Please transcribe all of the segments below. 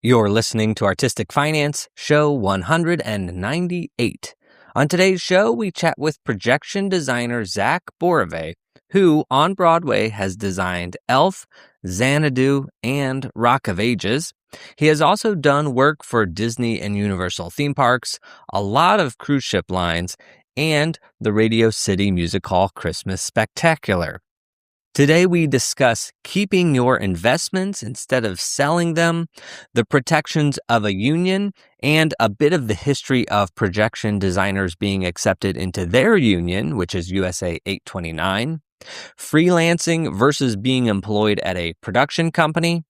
You're listening to Artistic Finance, show 198. On today's show, we chat with projection designer Zak Borovay, who on Broadway has designed Elf, Xanadu, and Rock of Ages. He has also done work for Disney and Universal theme parks, a lot of cruise ship lines, and the Radio City Music Hall Christmas Spectacular. Today, we discuss keeping your investments instead of selling them, the protections of a union, and a bit of the history of projection designers being accepted into their union, which is USA 829, freelancing versus being employed at a production company,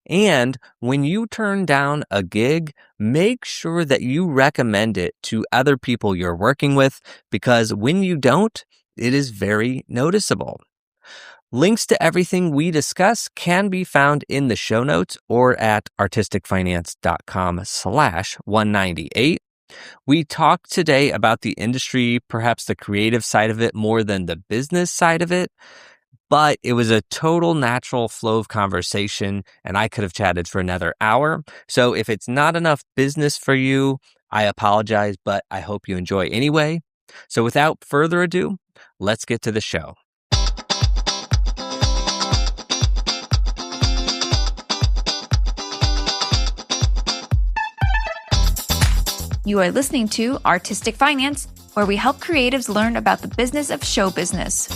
and when you turn down a gig, make sure that you recommend it to other people you're working with, because when you don't, it is very noticeable. Links to everything we discuss can be found in the show notes or at artisticfinance.com/198. We talked today about the industry, perhaps the creative side of it more than the business side of it, but it was a total natural flow of conversation and I could have chatted for another hour. So if it's not enough business for you, I apologize, but I hope you enjoy anyway. So without further ado, let's get to the show. You are listening to Artistic Finance, where we help creatives learn about the business of show business.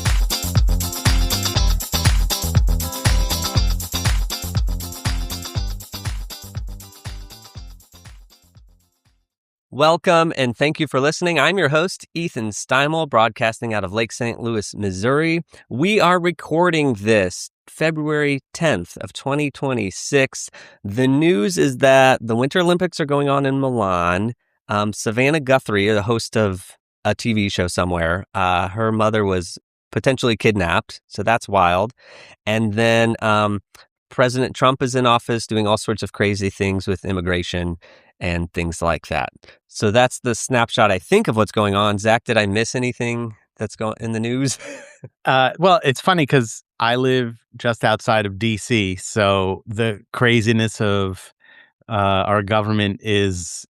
Welcome and thank you for listening. I'm your host, Ethan Steimel, broadcasting out of Lake St. Louis, Missouri. We are recording this February 10th of 2026. The news is that the Winter Olympics are going on in Milan. Savannah Guthrie, the host of a TV show somewhere, her mother was potentially kidnapped, so that's wild. And then President Trump is in office doing all sorts of crazy things with immigration and things like that. So that's the snapshot, I think, of what's going on. Zach, did I miss anything that's going in the news? Well, it's funny because I live just outside of D.C., so the craziness of our government is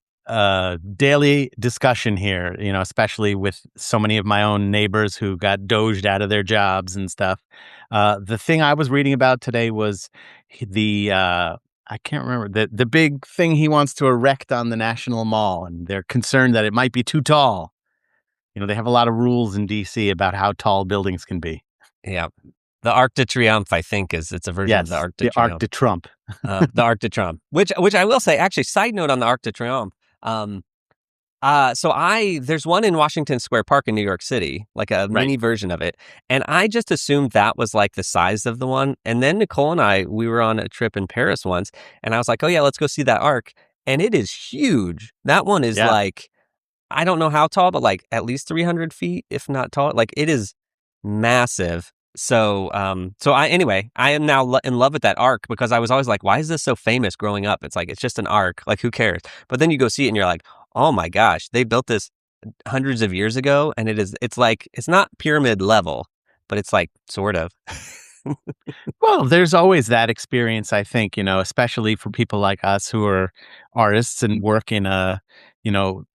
daily discussion here, especially with so many of my own neighbors who got doged out of their jobs and stuff. The thing I was reading about today was I can't remember, the big thing he wants to erect on the National Mall, and they're concerned that it might be too tall. They have a lot of rules in D.C. about how tall buildings can be. Yeah. The Arc de Triomphe, I think, it's a version of the Arc de Triomphe. Arc de Trump. The Arc de Triomphe, which I will say, actually, side note on the Arc de Triomphe. There's one in Washington Square Park in New York City, like a mini version of it. And I just assumed that was like the size of the one. And then Nicole and we were on a trip in Paris once and I was like, oh yeah, let's go see that Arc. And it is huge. That one is like, I don't know how tall, but like at least 300 feet, if not tall. Like it is massive. So I am now in love with that arc because I was always like, why is this so famous growing up? It's like, it's just an arc. Like, who cares? But then you go see it and you're like, oh my gosh, they built this hundreds of years ago. And it's like, it's not pyramid level, but it's like sort of. Well, there's always that experience, I think, especially for people like us who are artists and work in a,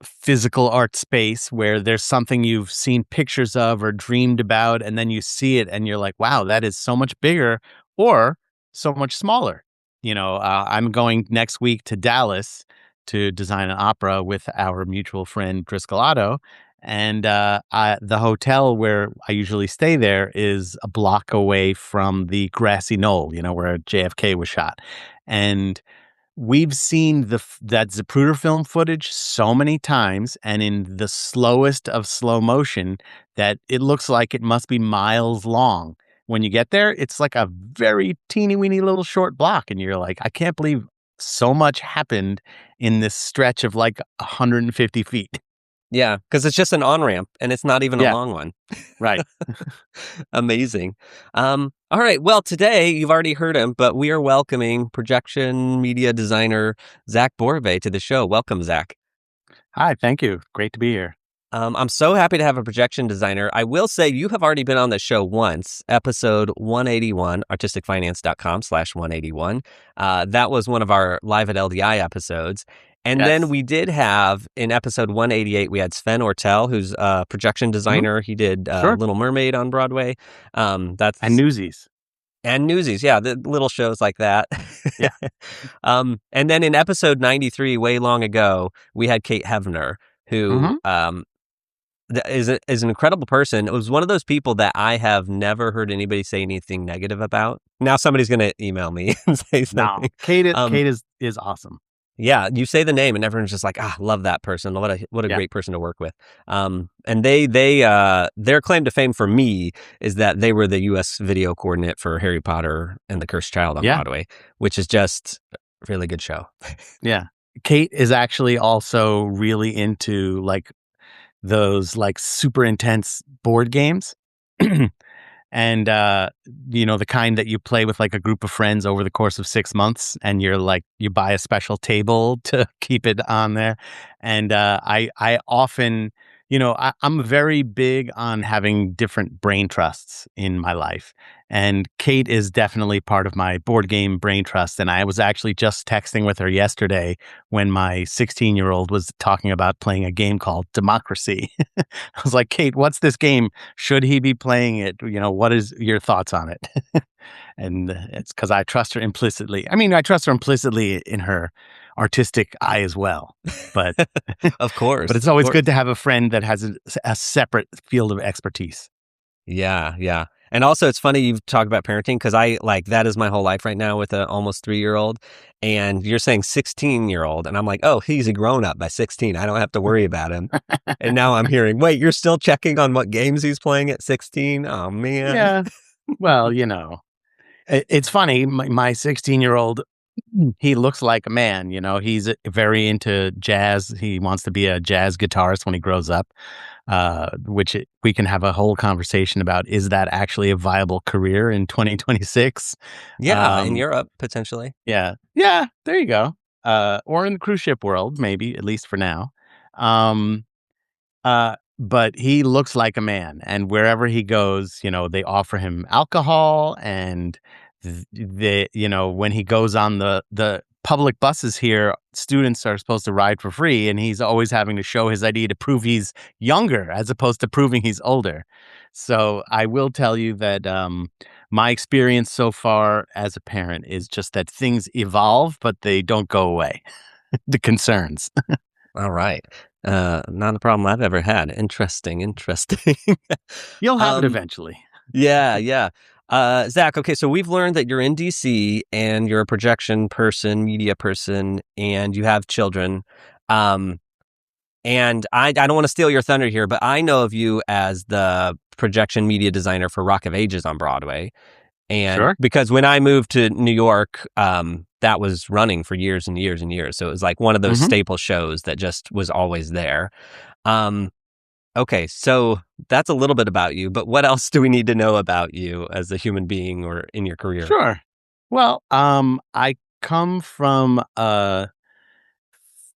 physical art space where there's something you've seen pictures of or dreamed about, and then you see it and you're like, wow, that is so much bigger or so much smaller. I'm going next week to Dallas to design an opera with our mutual friend, Driscoll Otto. And the hotel where I usually stay there is a block away from the grassy knoll, where JFK was shot. And we've seen that Zapruder film footage so many times and in the slowest of slow motion that it looks like it must be miles long. When you get there, it's like a very teeny weeny little short block. And you're like, I can't believe so much happened in this stretch of like 150 feet. Yeah, because it's just an on-ramp and it's not even a long one. Right. Amazing. All right. Well, today you've already heard him, but we are welcoming projection media designer Zak Borovay to the show. Welcome, Zak. Hi, thank you. Great to be here. I'm so happy to have a projection designer. I will say you have already been on the show once, episode 181, artisticfinance.com/181. That was one of our Live at LDI episodes. And then Yes. we did have, in episode 188, we had Sven Ortel, who's a projection designer. He did Sure. Little Mermaid on Broadway. And Newsies. And Newsies, yeah, the little shows like that. Yeah. And then in episode 93, way long ago, we had Kate Hevner, who is an incredible person. It was one of those people that I have never heard anybody say anything negative about. Now somebody's going to email me and say No, something. Kate is awesome. Yeah, you say the name and everyone's just like, love that person. What a Yeah. great person to work with. And they their claim to fame for me is that they were the U.S. video coordinate for Harry Potter and the Cursed Child on Broadway, which is just a really good show. Yeah. Kate is actually also really into like those like super intense board games. And the kind that you play with like a group of friends over the course of 6 months, and you're like you buy a special table to keep it on there. And I often, I'm very big on having different brain trusts in my life. And Kate is definitely part of my board game brain trust. And I was actually just texting with her yesterday when my 16-year-old was talking about playing a game called Democracy. I was like, Kate, what's this game? Should he be playing it? What is your thoughts on it? And it's because I trust her implicitly. I mean, I trust her implicitly in her artistic eye as well. But Of course. but it's always good to have a friend that has a separate field of expertise. Yeah. And also, it's funny you talk about parenting because that is my whole life right now with an almost 3-year-old. And you're saying 16-year-old. And I'm like, oh, he's a grown up by 16. I don't have to worry about him. And now I'm hearing, wait, you're still checking on what games he's playing at 16? Oh, man. Yeah. Well, it's funny. My 16-year-old, he looks like a man. He's very into jazz. He wants to be a jazz guitarist when he grows up. We can have a whole conversation about, is that actually a viable career in 2026? Yeah, in Europe, potentially. Yeah, there you go. Or in the cruise ship world, maybe, at least for now. But he looks like a man, and wherever he goes, they offer him alcohol, and when he goes on the public buses here, students are supposed to ride for free, and he's always having to show his ID to prove he's younger as opposed to proving he's older. So I will tell you that my experience so far as a parent is just that things evolve, but they don't go away. The concerns. All right. Not a problem I've ever had. Interesting. You'll have it eventually. Yeah. Zach, okay, so we've learned that you're in DC and you're a projection person, media person, and you have children. And I don't want to steal your thunder here, but I know of you as the projection media designer for Rock of Ages on Broadway. And Sure. because when I moved to New York, that was running for years and years and years. So it was like one of those staple shows that just was always there. Okay, so that's a little bit about you, but what else do we need to know about you as a human being or in your career? Sure. Well, I come from a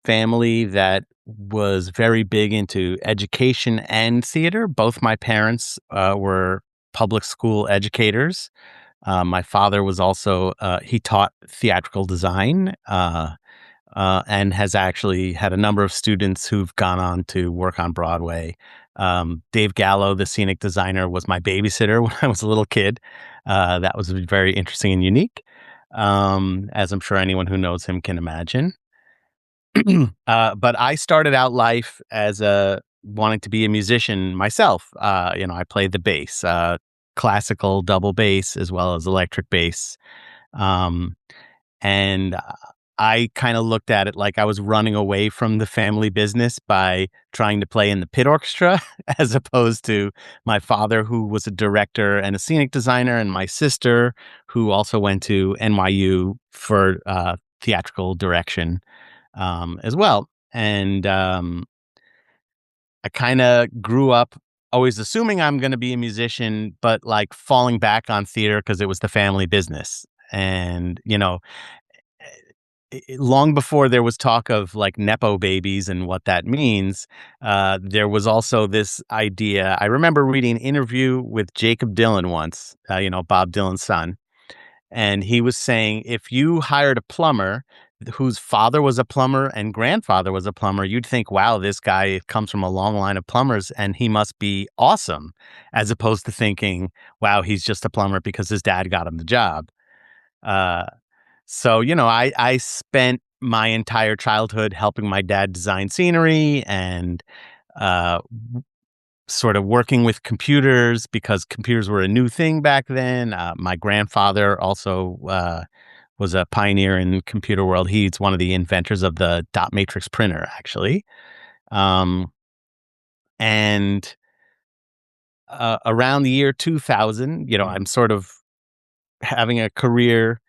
family that was very big into education and theater. Both my parents were public school educators. My father was also, he taught theatrical design and has actually had a number of students who've gone on to work on Broadway. Dave Gallo, the scenic designer, was my babysitter when I was a little kid. That was very interesting and unique, as I'm sure anyone who knows him can imagine. But I started out life as wanting to be a musician myself. I played the bass, classical double bass as well as electric bass. And I kind of looked at it like I was running away from the family business by trying to play in the pit orchestra, as opposed to my father, who was a director and a scenic designer, and my sister, who also went to NYU for theatrical direction as well. And I kind of grew up always assuming I'm going to be a musician, but like falling back on theater because it was the family business. And, long before there was talk of like Nepo babies and what that means, there was also this idea. I remember reading an interview with Jacob Dylan once, Bob Dylan's son. And he was saying if you hired a plumber whose father was a plumber and grandfather was a plumber, you'd think, wow, this guy comes from a long line of plumbers and he must be awesome, as opposed to thinking, wow, he's just a plumber because his dad got him the job. Uh, so, I spent my entire childhood helping my dad design scenery and uh, sort of working with computers because computers were a new thing back then. My grandfather also was a pioneer in computer world. He's one of the inventors of the dot matrix printer, actually. Um, and around the year 2000, I'm sort of having a career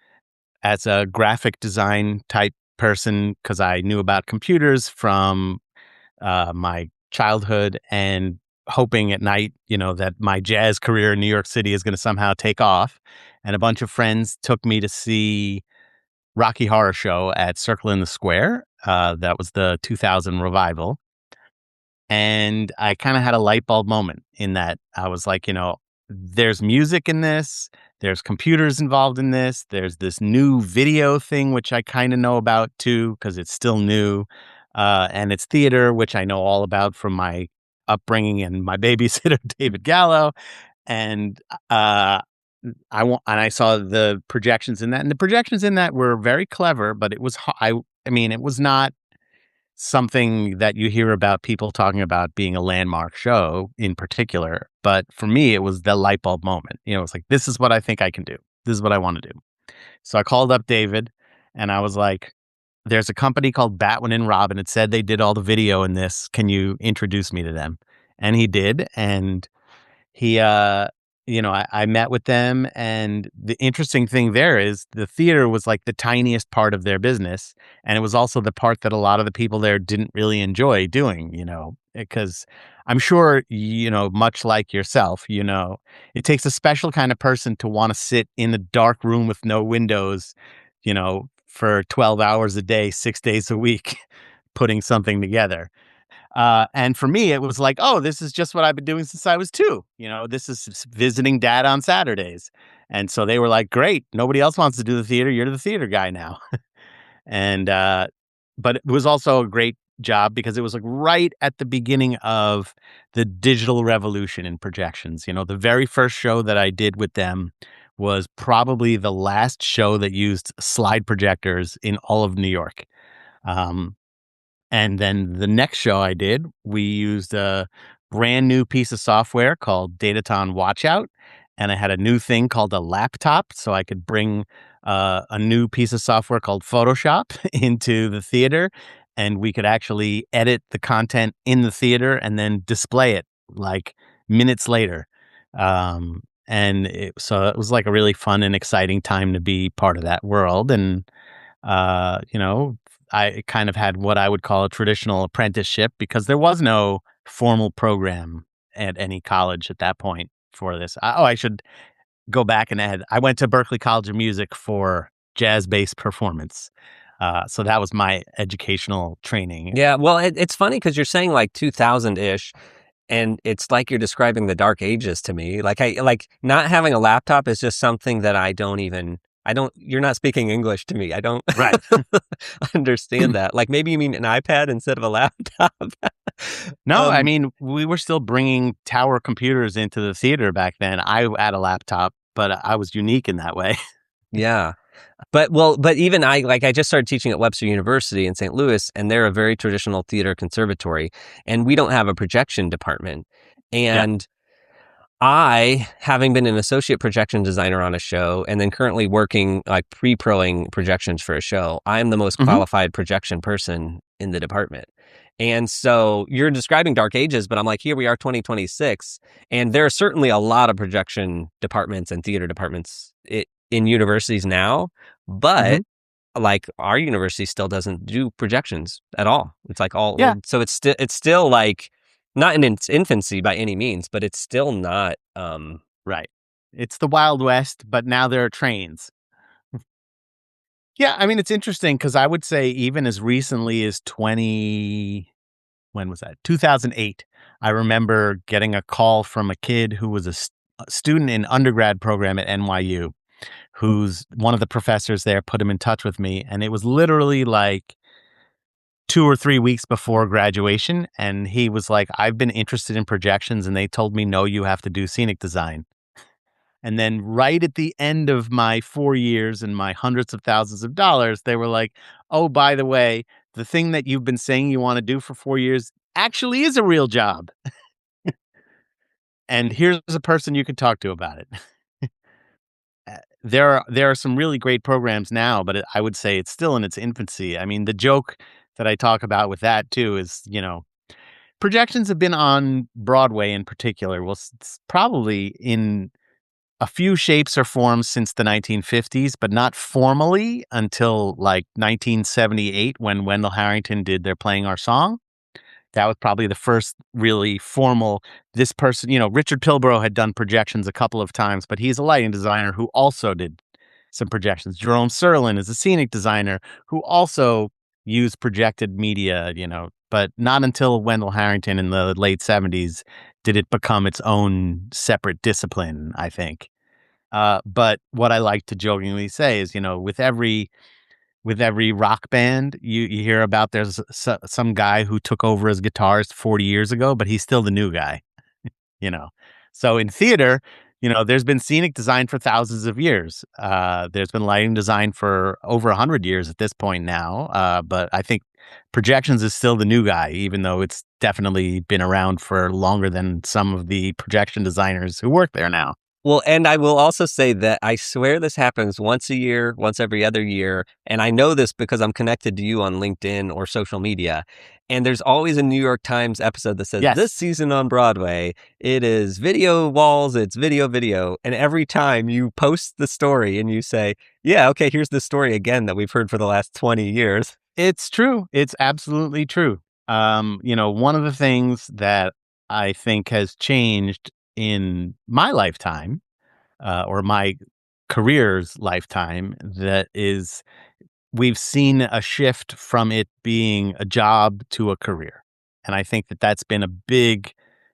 as a graphic design type person because I knew about computers from my childhood and hoping at night, that my jazz career in New York City is going to somehow take off. And a bunch of friends took me to see Rocky Horror Show at Circle in the Square. That was the 2000 revival. And I kind of had a light bulb moment in that I was like, there's music in this, there's computers involved in this, there's this new video thing, which I kind of know about too, because it's still new. And it's theater, which I know all about from my upbringing and my babysitter, David Gallo. And I saw the projections in that, and the projections in that were very clever, but it was, I mean, it was not something that you hear about people talking about being a landmark show in particular. But for me, it was the light bulb moment. It's like, this is what I think I can do. This is what I want to do. So I called up David and I was like, there's a company called Batwin and Robin. It said they did all the video in this. Can you introduce me to them? And he did. And he, I met with them. And the interesting thing there is the theater was like the tiniest part of their business. And it was also the part that a lot of the people there didn't really enjoy doing, because I'm sure, much like yourself, it takes a special kind of person to want to sit in a dark room with no windows, for 12 hours a day, 6 days a week, putting something together. And for me, it was like, oh, this is just what I've been doing since I was 2. This is visiting dad on Saturdays. And so they were like, great. Nobody else wants to do the theater. You're the theater guy now. And, but it was also a great job because it was like right at the beginning of the digital revolution in projections. The very first show that I did with them was probably the last show that used slide projectors in all of New York. And then the next show I did, we used a brand new piece of software called Dataton Watchout. And I had a new thing called a laptop. So I could bring a new piece of software called Photoshop into the theater. And we could actually edit the content in the theater and then display it like minutes later. So it was like a really fun and exciting time to be part of that world. And, I kind of had what I would call a traditional apprenticeship because there was no formal program at any college at that point for this. I should go back and add, I went to Berklee College of Music for jazz-based performance. So that was my educational training. Yeah, well, it's funny because you're saying like 2000-ish, and it's like you're describing the dark ages to me. Like not having a laptop is just something that you're not speaking English to me. I don't Right. understand that. Like maybe you mean an iPad instead of a laptop. No, I mean, we were still bringing tower computers into the theater back then. I had a laptop, but I was unique in that way. Yeah. But even I just started teaching at Webster University in St. Louis, and they're a very traditional theater conservatory, and we don't have a projection department. And I, having been an associate projection designer on a show and then currently working like pre-proing projections for a show, I'm the most qualified projection person in the department. And so you're describing dark ages, but I'm like, here we are 2026. And there are certainly a lot of projection departments and theater departments in universities now, but like our university still doesn't do projections at all. It's like so it's still like, not in its infancy by any means, but it's still not. Right. It's the Wild West, but now there are trains. Yeah, I mean, it's interesting because I would say even as recently as when was that? 2008. I remember getting a call from a kid who was a student in undergrad program at NYU, who's one of the professors there put him in touch with me. And it was literally like 2 or 3 weeks before graduation. And he was like, I've been interested in projections. And they told me, no, you have to do scenic design. And then right at the end of my 4 years and my hundreds of thousands of dollars, they were like, oh, by the way, the thing that you've been saying you want to do for 4 years actually is a real job. And here's a person you could talk to about it. There are some really great programs now, but I would say it's still in its infancy. I mean, the joke that I talk about with that too is, projections have been on Broadway in particular. Well, it's probably in a few shapes or forms since the 1950s, but not formally until like 1978 when Wendal Harrington did They're Playing Our Song. That was probably the first really formal, this person, Richard Pilbrow had done projections a couple of times, but he's a lighting designer who also did some projections. Jerome Serlin is a scenic designer who also used projected media, but not until Wendal Harrington in the late 70s did it become its own separate discipline, I think. But what I like to jokingly say is, with every rock band, you hear about there's some guy who took over as guitarist 40 years ago, but he's still the new guy, you know. So in theater, there's been scenic design for thousands of years. There's been lighting design for over 100 years at this point now. But I think projections is still the new guy, even though it's definitely been around for longer than some of the projection designers who work there now. Well, and I will also say that I swear this happens once a year, once every other year. And I know this because I'm connected to you on LinkedIn or social media. And there's always a New York Times episode that says, Yes. this season on Broadway, it is video walls, it's video. And every time you post the story and you say, yeah, okay, here's the story again that we've heard for the last 20 years. It's true. It's absolutely true. One of the things that I think has changed in my lifetime, or my career's lifetime, that is we've seen a shift from it being a job to a career. And I think that that's been a big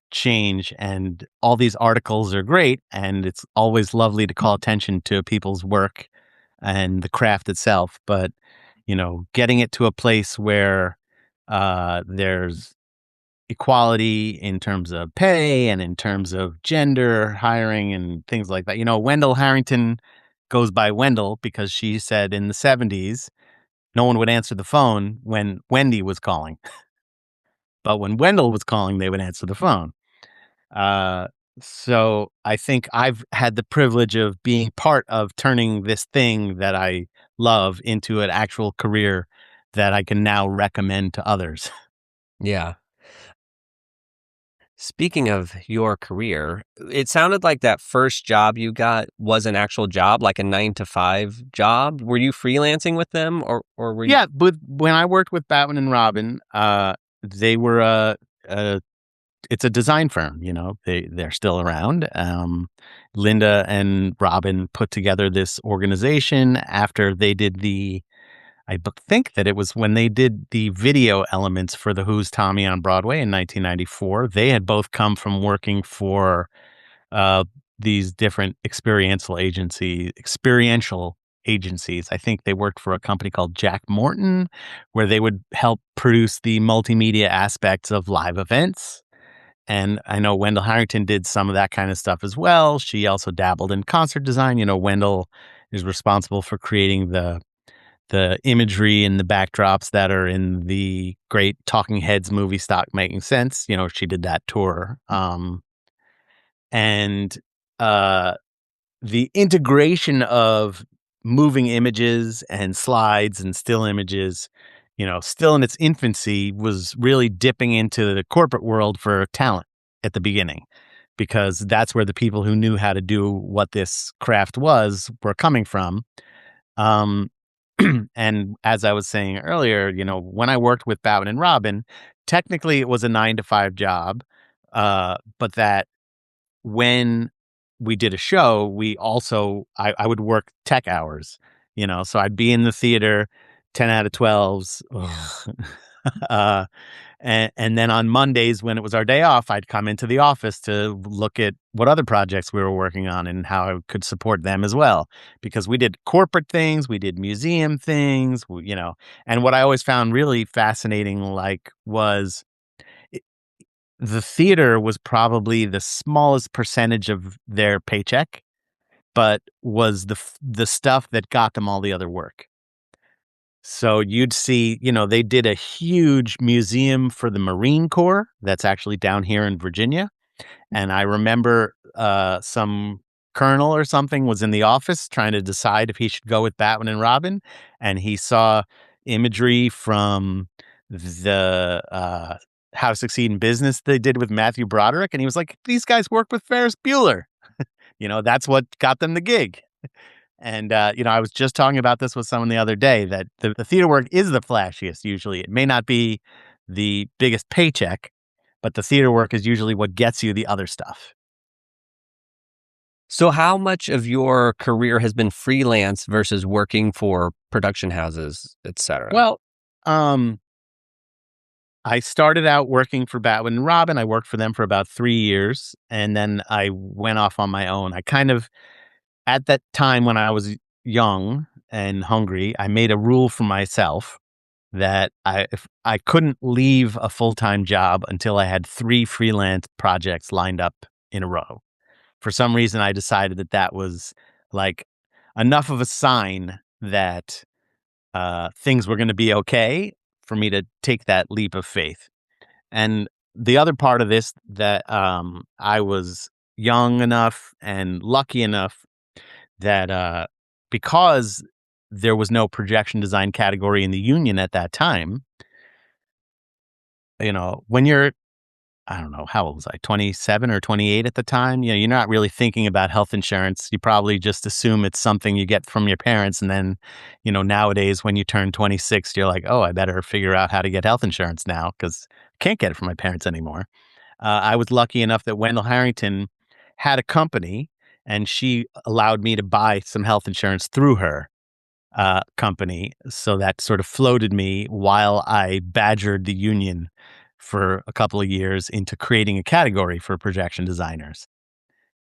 change. And all these articles are great. And it's always lovely to call attention to people's work and the craft itself. But, getting it to a place where there's equality in terms of pay and in terms of gender hiring and things like that. Wendal Harrington goes by Wendal because she said in the 70s, no one would answer the phone when Wendy was calling. But when Wendal was calling, they would answer the phone. So I think I've had the privilege of being part of turning this thing that I love into an actual career that I can now recommend to others. Yeah. Speaking of your career, it sounded like that first job you got was an actual job, like a 9 to 5 job. Were you freelancing with them or were you? Yeah, but when I worked with Batman and Robin, they were it's a design firm. They're still around. Linda and Robin put together this organization after they did think that it was when they did the video elements for the Who's Tommy on Broadway in 1994. They had both come from working for these different experiential agencies. I think they worked for a company called Jack Morton, where they would help produce the multimedia aspects of live events. And I know Wendal Harrington did some of that kind of stuff as well. She also dabbled in concert design. Wendal is responsible for creating the imagery and the backdrops that are in the great Talking Heads movie Stop Making Sense. She did that tour. And the integration of moving images and slides and still images, still in its infancy, was really dipping into the corporate world for talent at the beginning, because that's where the people who knew how to do what this craft was were coming from. And as I was saying earlier, when I worked with Batman and Robin, technically it was a 9 to 5 job, but that when we did a show, I would work tech hours. So I'd be in the theater, 10 out of 12s. uh, and then on Mondays, when it was our day off, I'd come into the office to look at what other projects we were working on and how I could support them as well. Because we did corporate things, we did museum things, and what I always found really fascinating, was i- the theater was probably the smallest percentage of their paycheck, but was the stuff that got them all the other work. So you'd see, they did a huge museum for the Marine Corps that's actually down here in Virginia. And I remember some colonel or something was in the office trying to decide if he should go with Batman and Robin. And he saw imagery from the How to Succeed in Business they did with Matthew Broderick. And he was like, these guys worked with Ferris Bueller. That's what got them the gig. And, I was just talking about this with someone the other day that the theater work is the flashiest usually. It may not be the biggest paycheck, but the theater work is usually what gets you the other stuff. So how much of your career has been freelance versus working for production houses, et cetera? Well, I started out working for Batman and Robin. I worked for them for about 3 years, and then I went off on my own. I kind of At that time when I was young and hungry, I made a rule for myself that if I couldn't leave a full-time job until I had 3 freelance projects lined up in a row. For some reason, I decided that was like enough of a sign that things were going to be okay for me to take that leap of faith. And the other part of this that I was young enough and lucky enough that because there was no projection design category in the union at that time, when you're, I don't know, how old was I, 27 or 28 at the time? You're not really thinking about health insurance. You probably just assume it's something you get from your parents. And then, nowadays when you turn 26, you're like, oh, I better figure out how to get health insurance now because I can't get it from my parents anymore. I was lucky enough that Wendal Harrington had a company and she allowed me to buy some health insurance through her company. So that sort of floated me while I badgered the union for a couple of years into creating a category for projection designers.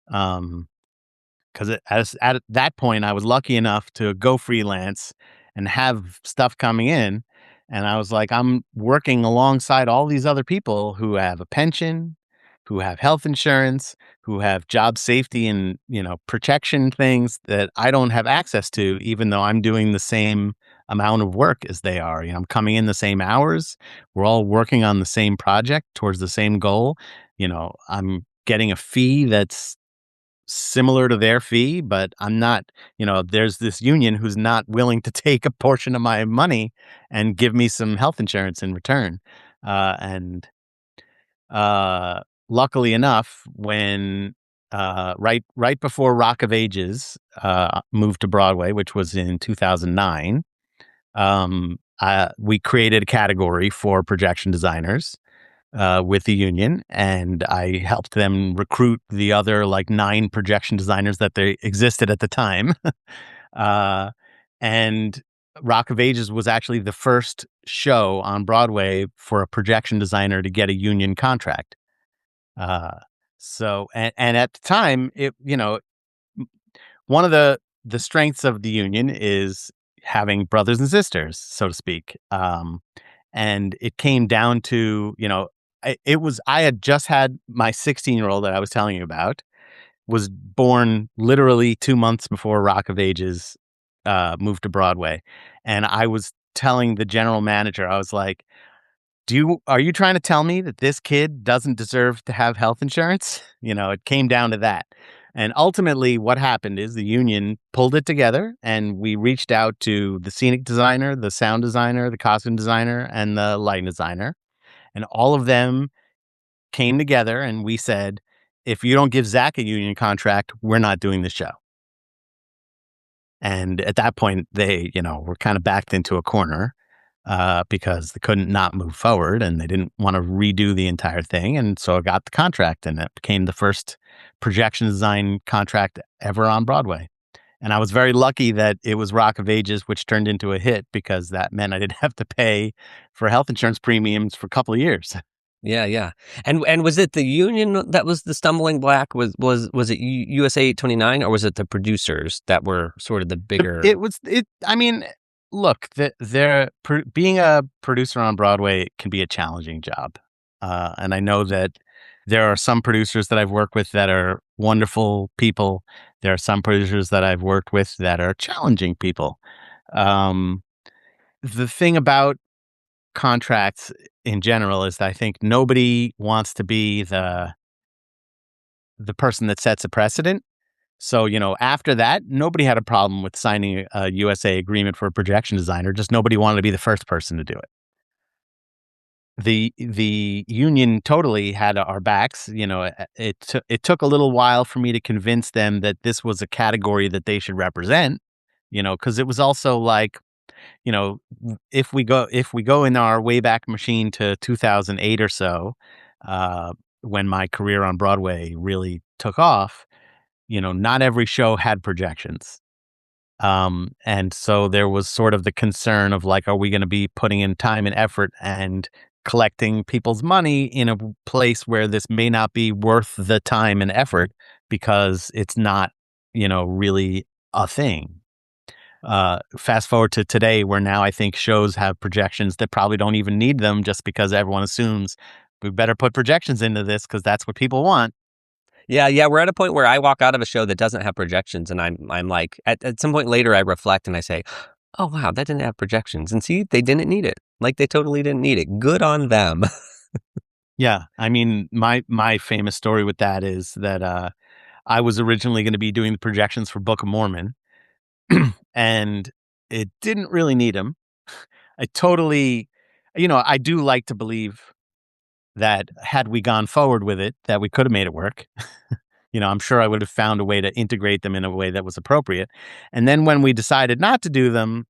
Because at that point, I was lucky enough to go freelance and have stuff coming in. And I was like, I'm working alongside all these other people who have a pension, who have health insurance, who have job safety and, protection things that I don't have access to, even though I'm doing the same amount of work as they are. I'm coming in the same hours. We're all working on the same project towards the same goal. I'm getting a fee that's similar to their fee, but I'm not, there's this union who's not willing to take a portion of my money and give me some health insurance in return. And luckily enough, when right before Rock of Ages moved to Broadway, which was in 2009, we created a category for projection designers with the union, and I helped them recruit the other 9 projection designers that they existed at the time. And Rock of Ages was actually the first show on Broadway for a projection designer to get a union contract. And at the time, one of the strengths of the union is having brothers and sisters, so to speak. And it came down to, I had just had my 16-year-old that I was telling you about was born literally 2 months before Rock of Ages moved to Broadway. And I was telling the general manager, I was like, are you trying to tell me that this kid doesn't deserve to have health insurance? It came down to that. And ultimately what happened is the union pulled it together and we reached out to the scenic designer, the sound designer, the costume designer, and the lighting designer. And all of them came together and we said, if you don't give Zach a union contract, we're not doing the show. And at that point, they, were kind of backed into a corner because they couldn't not move forward and they didn't want to redo the entire thing. And so I got the contract and it became the first projection design contract ever on Broadway. And I was very lucky that it was Rock of Ages, which turned into a hit because that meant I didn't have to pay for health insurance premiums for a couple of years. Yeah, yeah. And was it the union that was the stumbling block? Was it USA 829, or was it the producers that were sort of the bigger? I mean, look, being a producer on Broadway can be a challenging job. And I know that there are some producers that I've worked with that are wonderful people. There are some producers that I've worked with that are challenging people. Um, the thing about contracts in general is that I think nobody wants to be the person that sets a precedent. So, after that, nobody had a problem with signing a USA agreement for a projection designer. Just nobody wanted to be the first person to do it. The union totally had our backs. It took a little while for me to convince them that this was a category that they should represent. Because it was also like, if we go in our wayback machine to 2008 or so, when my career on Broadway really took off, not every show had projections. And so there was sort of the concern of like, are we going to be putting in time and effort and collecting people's money in a place where this may not be worth the time and effort because it's not, really a thing. Fast forward to today, where now I think shows have projections that probably don't even need them, just because everyone assumes we better put projections into this because that's what people want. Yeah, yeah. We're at a point where I walk out of a show that doesn't have projections, and I'm like, at some point later, I reflect and I say, "Oh wow, that didn't have projections." And see, they didn't need it. Like they totally didn't need it. Good on them. Yeah, I mean, my famous story with that is that I was originally going to be doing the projections for Book of Mormon, and it didn't really need them. I totally, I do like to believe that had we gone forward with it, that we could have made it work. I'm sure I would have found a way to integrate them in a way that was appropriate. And then when we decided not to do them,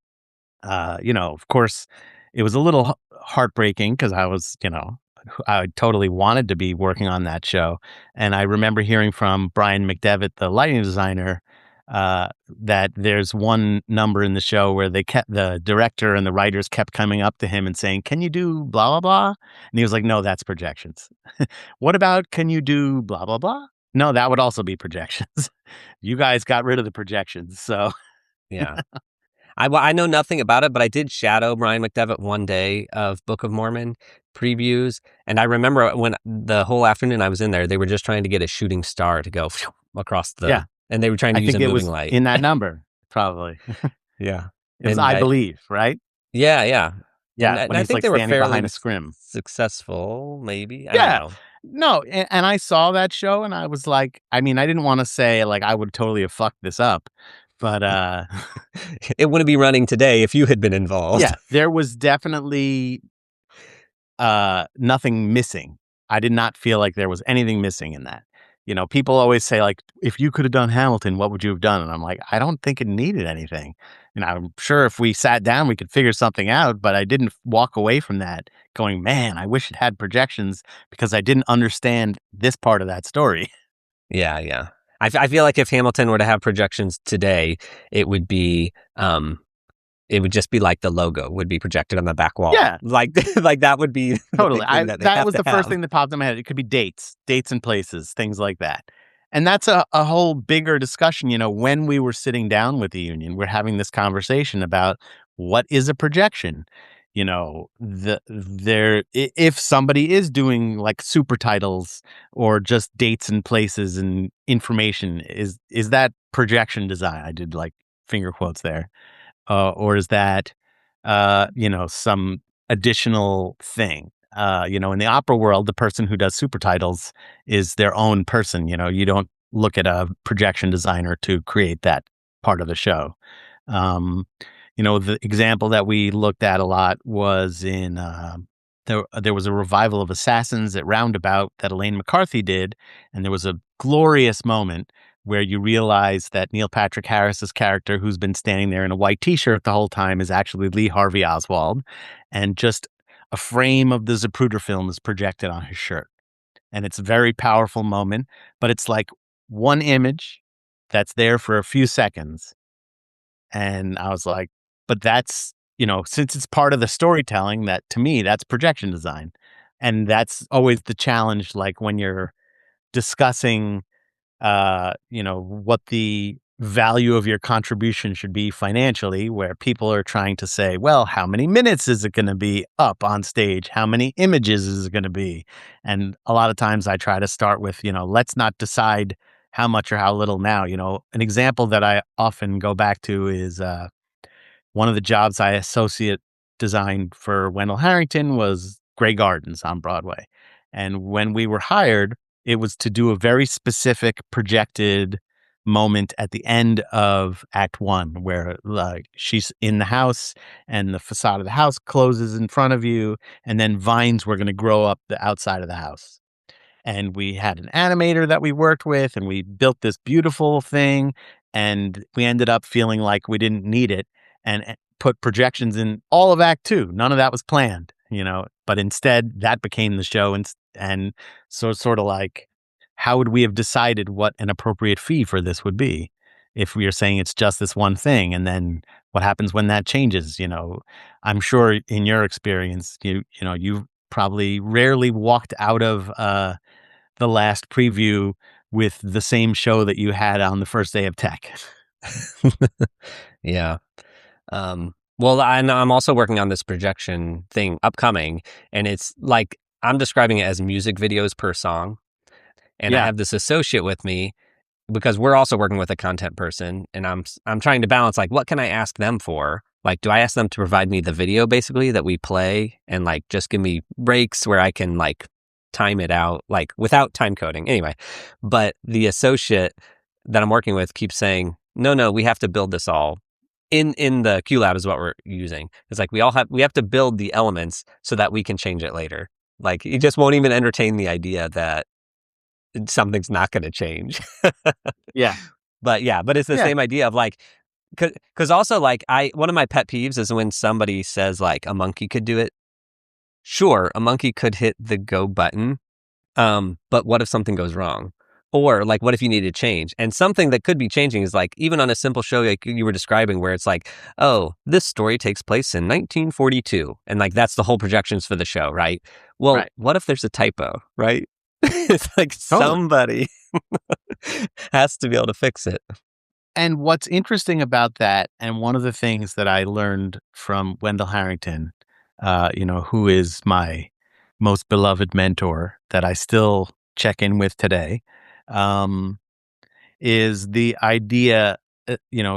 of course, it was a little heartbreaking because I totally wanted to be working on that show. And I remember hearing from Brian McDevitt, the lighting designer, that there's one number in the show where the director and the writers kept coming up to him and saying, "Can you do blah, blah, blah?" And he was like, "No, that's projections." "What about, can you do blah, blah, blah?" "No, that would also be projections." You guys got rid of the projections. So Yeah. I know nothing about it, but I did shadow Brian McDevitt one day of Book of Mormon previews, and I remember when the whole afternoon I was in there, they were just trying to get a shooting star to go across yeah, and they were trying I to use a think it moving was light. in that number, probably. Yeah, It was and I Believe, right? yeah, yeah, Yeah, and when I he's, think like, they were standing fairly behind a scrim. successful. Maybe I don't Yeah. know. No, and I saw that show, and I was like, I mean, I didn't wanna say, like, I would totally have fucked this up, but, It wouldn't be running today if you had been involved. yeah, there was definitely, nothing missing. I did not feel like there was anything missing in that. People always say, like, "If you could have done Hamilton, what would you have done?" And I'm like, "I don't think it needed anything." I'm sure if we sat down, we could figure something out, but I didn't walk away from that going, "Man, I wish it had projections," because I didn't understand this part of that story. Yeah, yeah. I feel like if Hamilton were to have projections today, it would be it would just be like the logo would be projected on the back wall. Yeah. Like like that would be the Totally. big thing that they That have was to the first have. thing that popped in my head. It could be dates and places, things like that. And that's a whole bigger discussion. When we were sitting down with the union, we're having this conversation about what is a projection. If somebody is doing like super titles or just dates and places and information, is that projection design? I did like finger quotes there. Or is that, some additional thing? In the opera world, the person who does super titles is their own person. You don't look at a projection designer to create that part of the show. Um, the example that we looked at a lot was in there was a revival of Assassins at Roundabout that Elaine McCarthy did, and there was a glorious moment where you realize that Neil Patrick Harris's character, who's been standing there in a white T-shirt the whole time, is actually Lee Harvey Oswald, and just a frame of the Zapruder film is projected on his shirt, and it's a very powerful moment. But it's like one image that's there for a few seconds, And I was like, but that's, since it's part of the storytelling, that to me, that's projection design. And that's always the challenge, like when you're discussing, what the value of your contribution should be financially, where people are trying to say, well, how many minutes is it going to be up on stage? How many images is it going to be? And a lot of times I try to start with, let's not decide how much or how little now. An example that I often go back to is one of the jobs I associate designed for Wendal Harrington was Grey Gardens on Broadway. And when we were hired, it was to do a very specific projected moment at the end of Act One, where she's in the house and the facade of the house closes in front of you, and then vines were going to grow up the outside of the house. And we had an animator that we worked with, and we built this beautiful thing, and we ended up feeling like we didn't need it, and put projections in all of Act Two. None of that was planned, but instead that became the show. And so it's sort of like, how would we have decided what an appropriate fee for this would be if we are saying it's just this one thing? And then what happens when that changes? I'm sure in your experience, you've probably rarely walked out of the last preview with the same show that you had on the first day of tech. Yeah. Well, I'm also working on this projection thing upcoming, and it's like I'm describing it as music videos per song. And I have this associate with me because we're also working with a content person, and I'm trying to balance, like, what can I ask them for? Like, do I ask them to provide me the video basically that we play and like just give me breaks where I can like time it out, like without time coding anyway. But the associate that I'm working with keeps saying, no, we have to build this all in the QLab is what we're using. It's like we have to build the elements so that we can change it later. Like, he just won't even entertain the idea that something's not going to change. Yeah. But it's the same idea of like, because also like one of my pet peeves is when somebody says like a monkey could do it. Sure, a monkey could hit the go button, but what if something goes wrong? Or like, what if you need to change? And something that could be changing is like, even on a simple show like you were describing, where it's like, oh, this story takes place in 1942. And like, that's the whole projections for the show, right? Well, Right. What if there's a typo, right? It's like somebody has to be able to fix it. And what's interesting about that, and one of the things that I learned from Wendal Harrington, who is my most beloved mentor that I still check in with today, is the idea,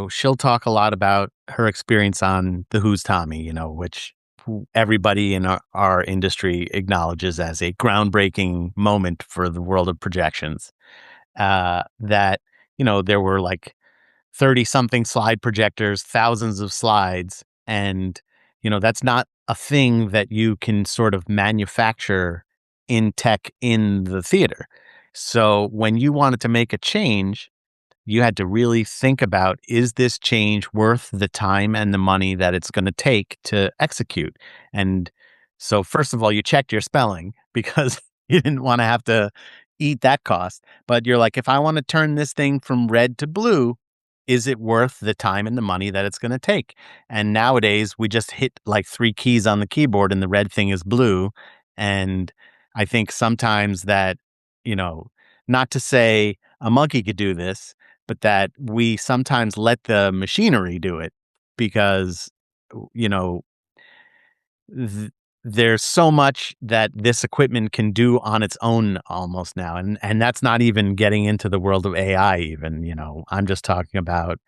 she'll talk a lot about her experience on the Who's Tommy, which everybody in our industry acknowledges as a groundbreaking moment for the world of projections. That, there were like 30 something slide projectors, thousands of slides. And, that's not a thing that you can sort of manufacture in tech in the theater. So when you wanted to make a change, you had to really think about, is this change worth the time and the money that it's going to take to execute? And so first of all, you checked your spelling because you didn't want to have to eat that cost. But you're like, if I want to turn this thing from red to blue, is it worth the time and the money that it's going to take? And nowadays we just hit like 3 keys on the keyboard and the red thing is blue. And I think sometimes that, not to say a monkey could do this, but that we sometimes let the machinery do it because, there's so much that this equipment can do on its own almost now. And that's not even getting into the world of AI even, I'm just talking about,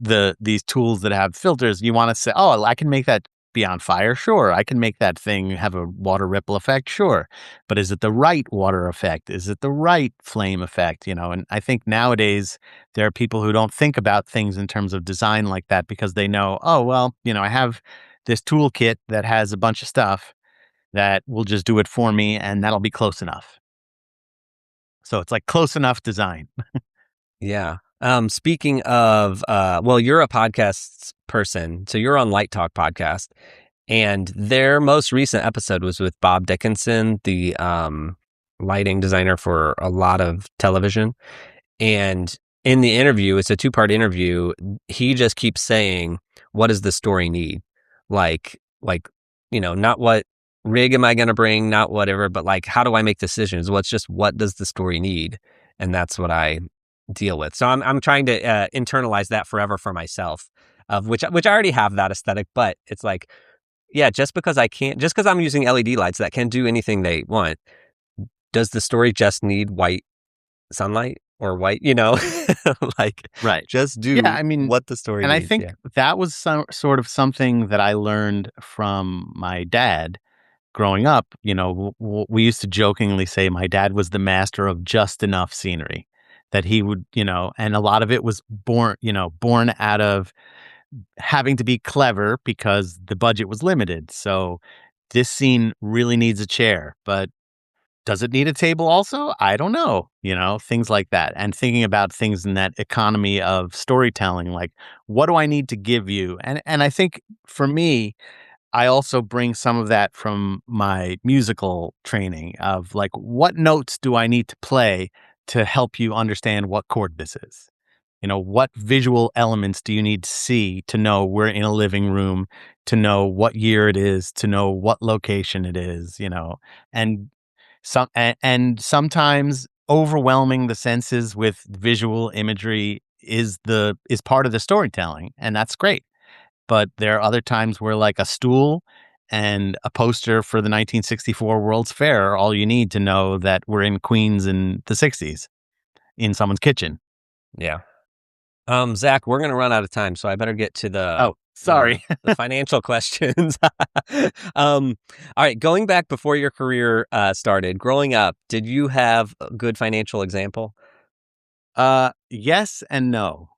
these tools that have filters. You want to say, oh, I can make that be on fire. Sure. I can make that thing have a water ripple effect. Sure. But is it the right water effect? Is it the right flame effect? And I think nowadays there are people who don't think about things in terms of design like that because they know, oh, well, I have this toolkit that has a bunch of stuff that will just do it for me, and that'll be close enough. So it's like close enough design. Yeah. Speaking of, you're a podcast person, so you're on Light Talk podcast, and their most recent episode was with Bob Dickinson, the lighting designer for a lot of television. And in the interview, it's a two-part interview. He just keeps saying, "What does the story need?" Like, not what rig am I going to bring, not whatever, but like, how do I make decisions? Well, it's just what does the story need, and that's what I deal with. So I'm trying to internalize that forever for myself, of which I already have that aesthetic, but it's like, yeah, just because I'm using LED lights that can do anything they want, does the story just need white sunlight or white, like, Right. just Yeah, do I mean, what the story and I needs. think Yeah. that was sort of something that I learned from my dad growing up. We used to jokingly say my dad was the master of just enough scenery that he would, and a lot of it was born out of having to be clever because the budget was limited. So this scene really needs a chair, but does it need a table also? I don't know, things like that. And thinking about things in that economy of storytelling, like what do I need to give you? And I think for me, I also bring some of that from my musical training of like what notes do I need to play to help you understand what chord this is? What visual elements do you need to see to know we're in a living room, to know what year it is, to know what location it is, and and sometimes overwhelming the senses with visual imagery is part of the storytelling, and that's great. But there are other times where like a stool and a poster for the 1964 World's Fair are all you need to know that we're in Queens in the 60s in someone's kitchen. Yeah. Zach, we're gonna run out of time, so I better get to the Oh, sorry. the financial questions. All right, going back before your career started, growing up, did you have a good financial example? Yes and no.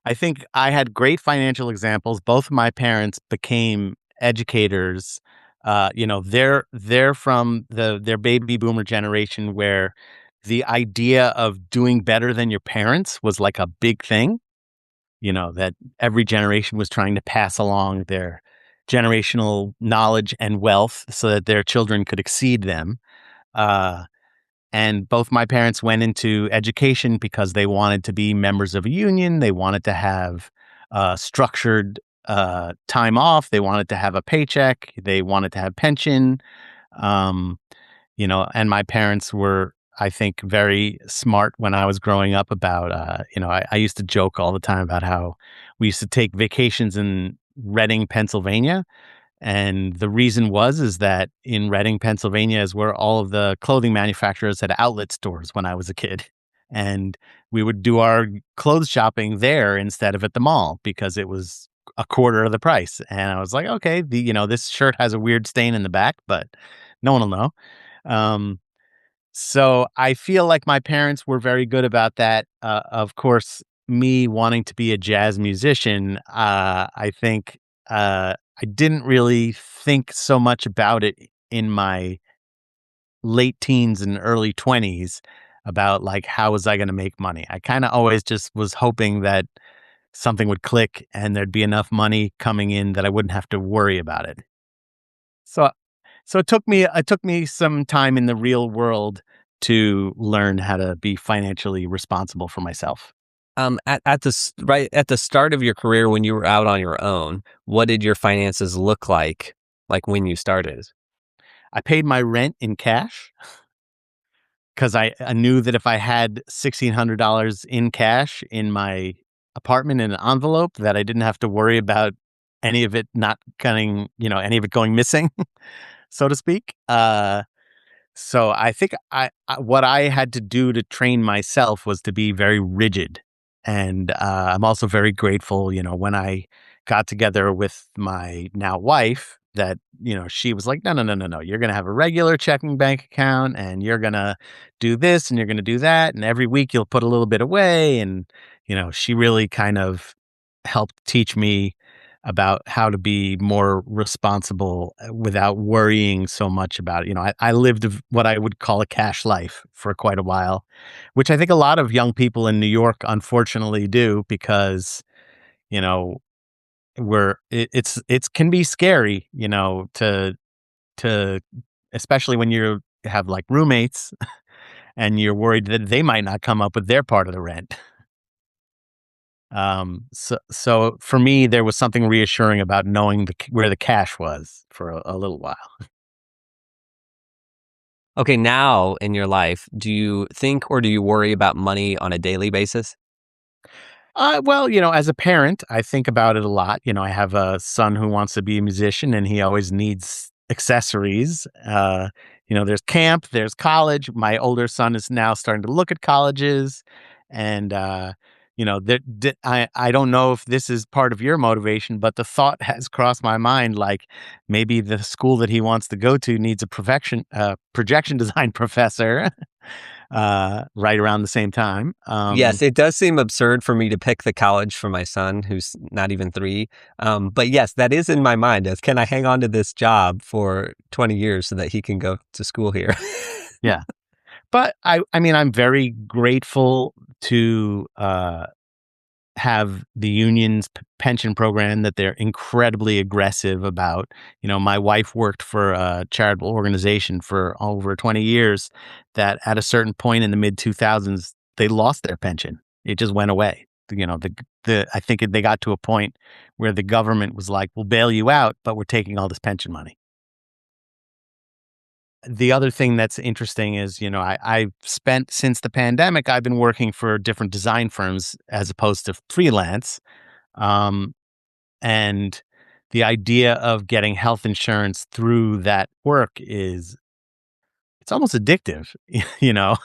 I think I had great financial examples. Both of my parents became educators. They're from their baby boomer generation where the idea of doing better than your parents was like a big thing. That every generation was trying to pass along their generational knowledge and wealth so that their children could exceed them. Uh, and both my parents went into education because they wanted to be members of a union. They wanted to have structured time off. They wanted to have a paycheck. They wanted to have pension. Um, and my parents were, I think, very smart when I was growing up about, I used to joke all the time about how we used to take vacations in Reading, Pennsylvania, and the reason is that in Reading, Pennsylvania is where all of the clothing manufacturers had outlet stores when I was a kid. And we would do our clothes shopping there instead of at the mall because it was a quarter of the price. And I was like, okay, this shirt has a weird stain in the back, but no one will know. Um, so I feel like my parents were very good about that. Of course, me wanting to be a jazz musician, I think I didn't really think so much about it in my late teens and early 20s about like how was I going to make money. I kind of always just was hoping that something would click and there'd be enough money coming in that I wouldn't have to worry about it. So it took me some time in the real world to learn how to be financially responsible for myself. Right at the start of your career when you were out on your own, what did your finances look like when you started? I paid my rent in cash because I knew that if I had $1,600 in cash in my apartment in an envelope, that I didn't have to worry about any of it not coming, any of it going missing, so to speak. So I think what I had to do to train myself was to be very rigid. And I'm also very grateful, when I got together with my now wife, that, she was like, no, no, no, no, no. You're going to have a regular checking bank account and you're going to do this and you're going to do that. And every week you'll put a little bit away. And, she really kind of helped teach me about how to be more responsible without worrying so much about it. I lived what I would call a cash life for quite a while, which I think a lot of young people in New York unfortunately do because, you know, it's can be scary, to especially when you have like roommates and you're worried that they might not come up with their part of the rent. So for me, there was something reassuring about knowing where the cash was for a little while. Okay, now in your life, do you think or do you worry about money on a daily basis? Well, as a parent, I think about it a lot. I have a son who wants to be a musician and he always needs accessories. There's camp, there's college. My older son is now starting to look at colleges. And, I don't know if this is part of your motivation, but the thought has crossed my mind like maybe the school that he wants to go to needs a projection design professor right around the same time. Yes, it does seem absurd for me to pick the college for my son, who's not even 3. But yes, that is in my mind as can I hang on to this job for 20 years so that he can go to school here? Yeah. But I mean, I'm very grateful to have the union's pension program that they're incredibly aggressive about. My wife worked for a charitable organization for over 20 years that at a certain point in the mid 2000s, they lost their pension. It just went away. I think they got to a point where the government was like, we'll bail you out, but we're taking all this pension money. The other thing that's interesting is, I've spent since the pandemic, I've been working for different design firms as opposed to freelance. Um, and the idea of getting health insurance through that work it's almost addictive, you know?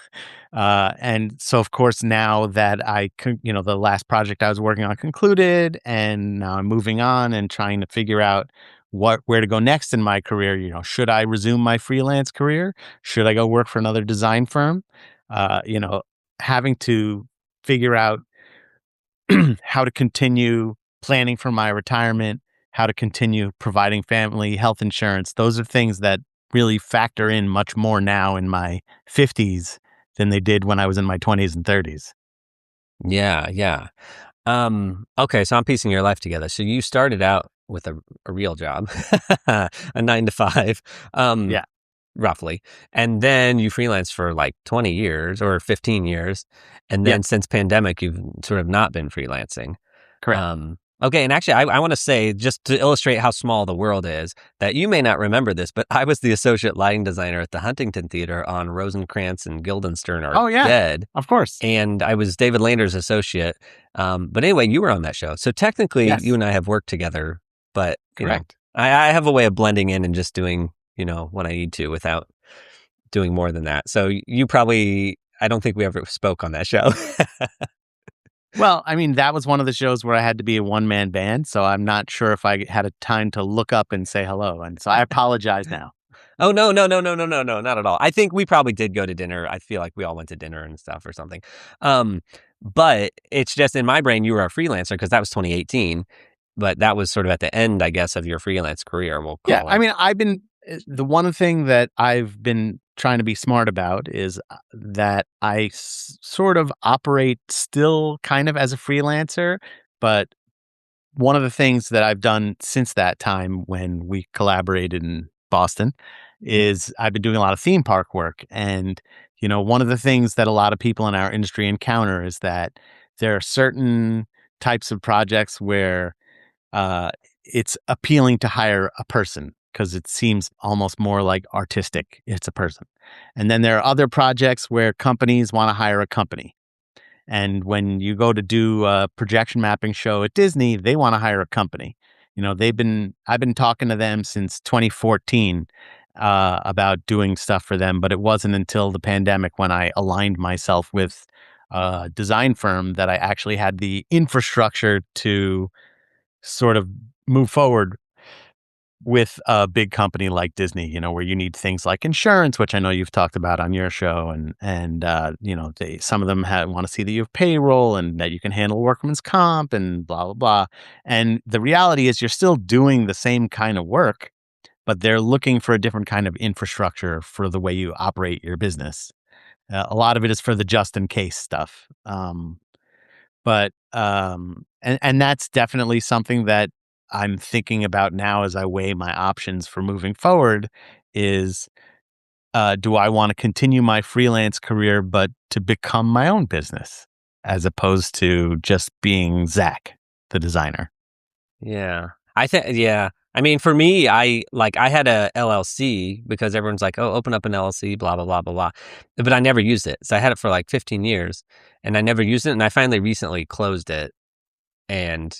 And so, of course, now that the last project I was working on concluded, and now I'm moving on and trying to figure out where to go next in my career. Should I resume my freelance career? Should I go work for another design firm? Uh, you know, Having to figure out how to continue planning for my retirement, how to continue providing family health insurance. Those are things that really factor in much more now in my 50s than they did when I was in my 20s and 30s. Yeah, yeah. Okay, so I'm piecing your life together. So you started out with a real job, a 9 to 5, um, Yeah. roughly, and then you freelanced for like 20 years or 15 years, and Yep. then since pandemic, you've sort of not been freelancing. Correct. Okay, and actually, I want to say, just to illustrate how small the world is, that you may not remember this, but I was the associate lighting designer at the Huntington Theater on Rosencrantz and Guildenstern Are Oh, yeah. Dead, Of course. and I was David Lander's associate. But anyway, you were on that show. So technically, you Yes. and I have worked together, but, Correct. I have a way of blending in and just doing, what I need to without doing more than that. So you probably, I don't think we ever spoke on that show. Well, I mean, that was one of the shows where I had to be a one-man band, so I'm not sure if I had a time to look up and say hello, and so I apologize now. Oh, no, no, no, no, no, no, no, not at all. I think we probably did go to dinner. I feel like we all went to dinner and stuff or something. Um, but it's just in my brain, you were a freelancer because that was 2018. But that was sort of at the end, I guess, of your freelance career, we'll Yeah, call I it. mean, the one thing that I've been trying to be smart about is that I sort of operate still kind of as a freelancer, but one of the things that I've done since that time when we collaborated in Boston is I've been doing a lot of theme park work. And, one of the things that a lot of people in our industry encounter is that there are certain types of projects where uh, it's appealing to hire a person because it seems almost more like artistic. It's a person. And then there are other projects where companies want to hire a company. And when you go to do a projection mapping show at Disney, they want to hire a company. I've been talking to them since 2014 about doing stuff for them, but it wasn't until the pandemic when I aligned myself with a design firm that I actually had the infrastructure to sort of move forward with a big company like Disney, where you need things like insurance, which I know you've talked about on your show, and some of them want to see that you have payroll and that you can handle workman's comp and blah blah blah. And the reality is, you're still doing the same kind of work, but they're looking for a different kind of infrastructure for the way you operate your business. A lot of it is for the just in case stuff. And that's definitely something that I'm thinking about now as I weigh my options for moving forward is, do I want to continue my freelance career, but to become my own business? as opposed to just being Zach, the designer. Yeah. I mean, for me, I had a LLC because everyone's like, oh, open up an LLC, blah, blah, blah, blah, blah. But I never used it. So I had it for like 15 years and I never used it. And I finally recently closed it.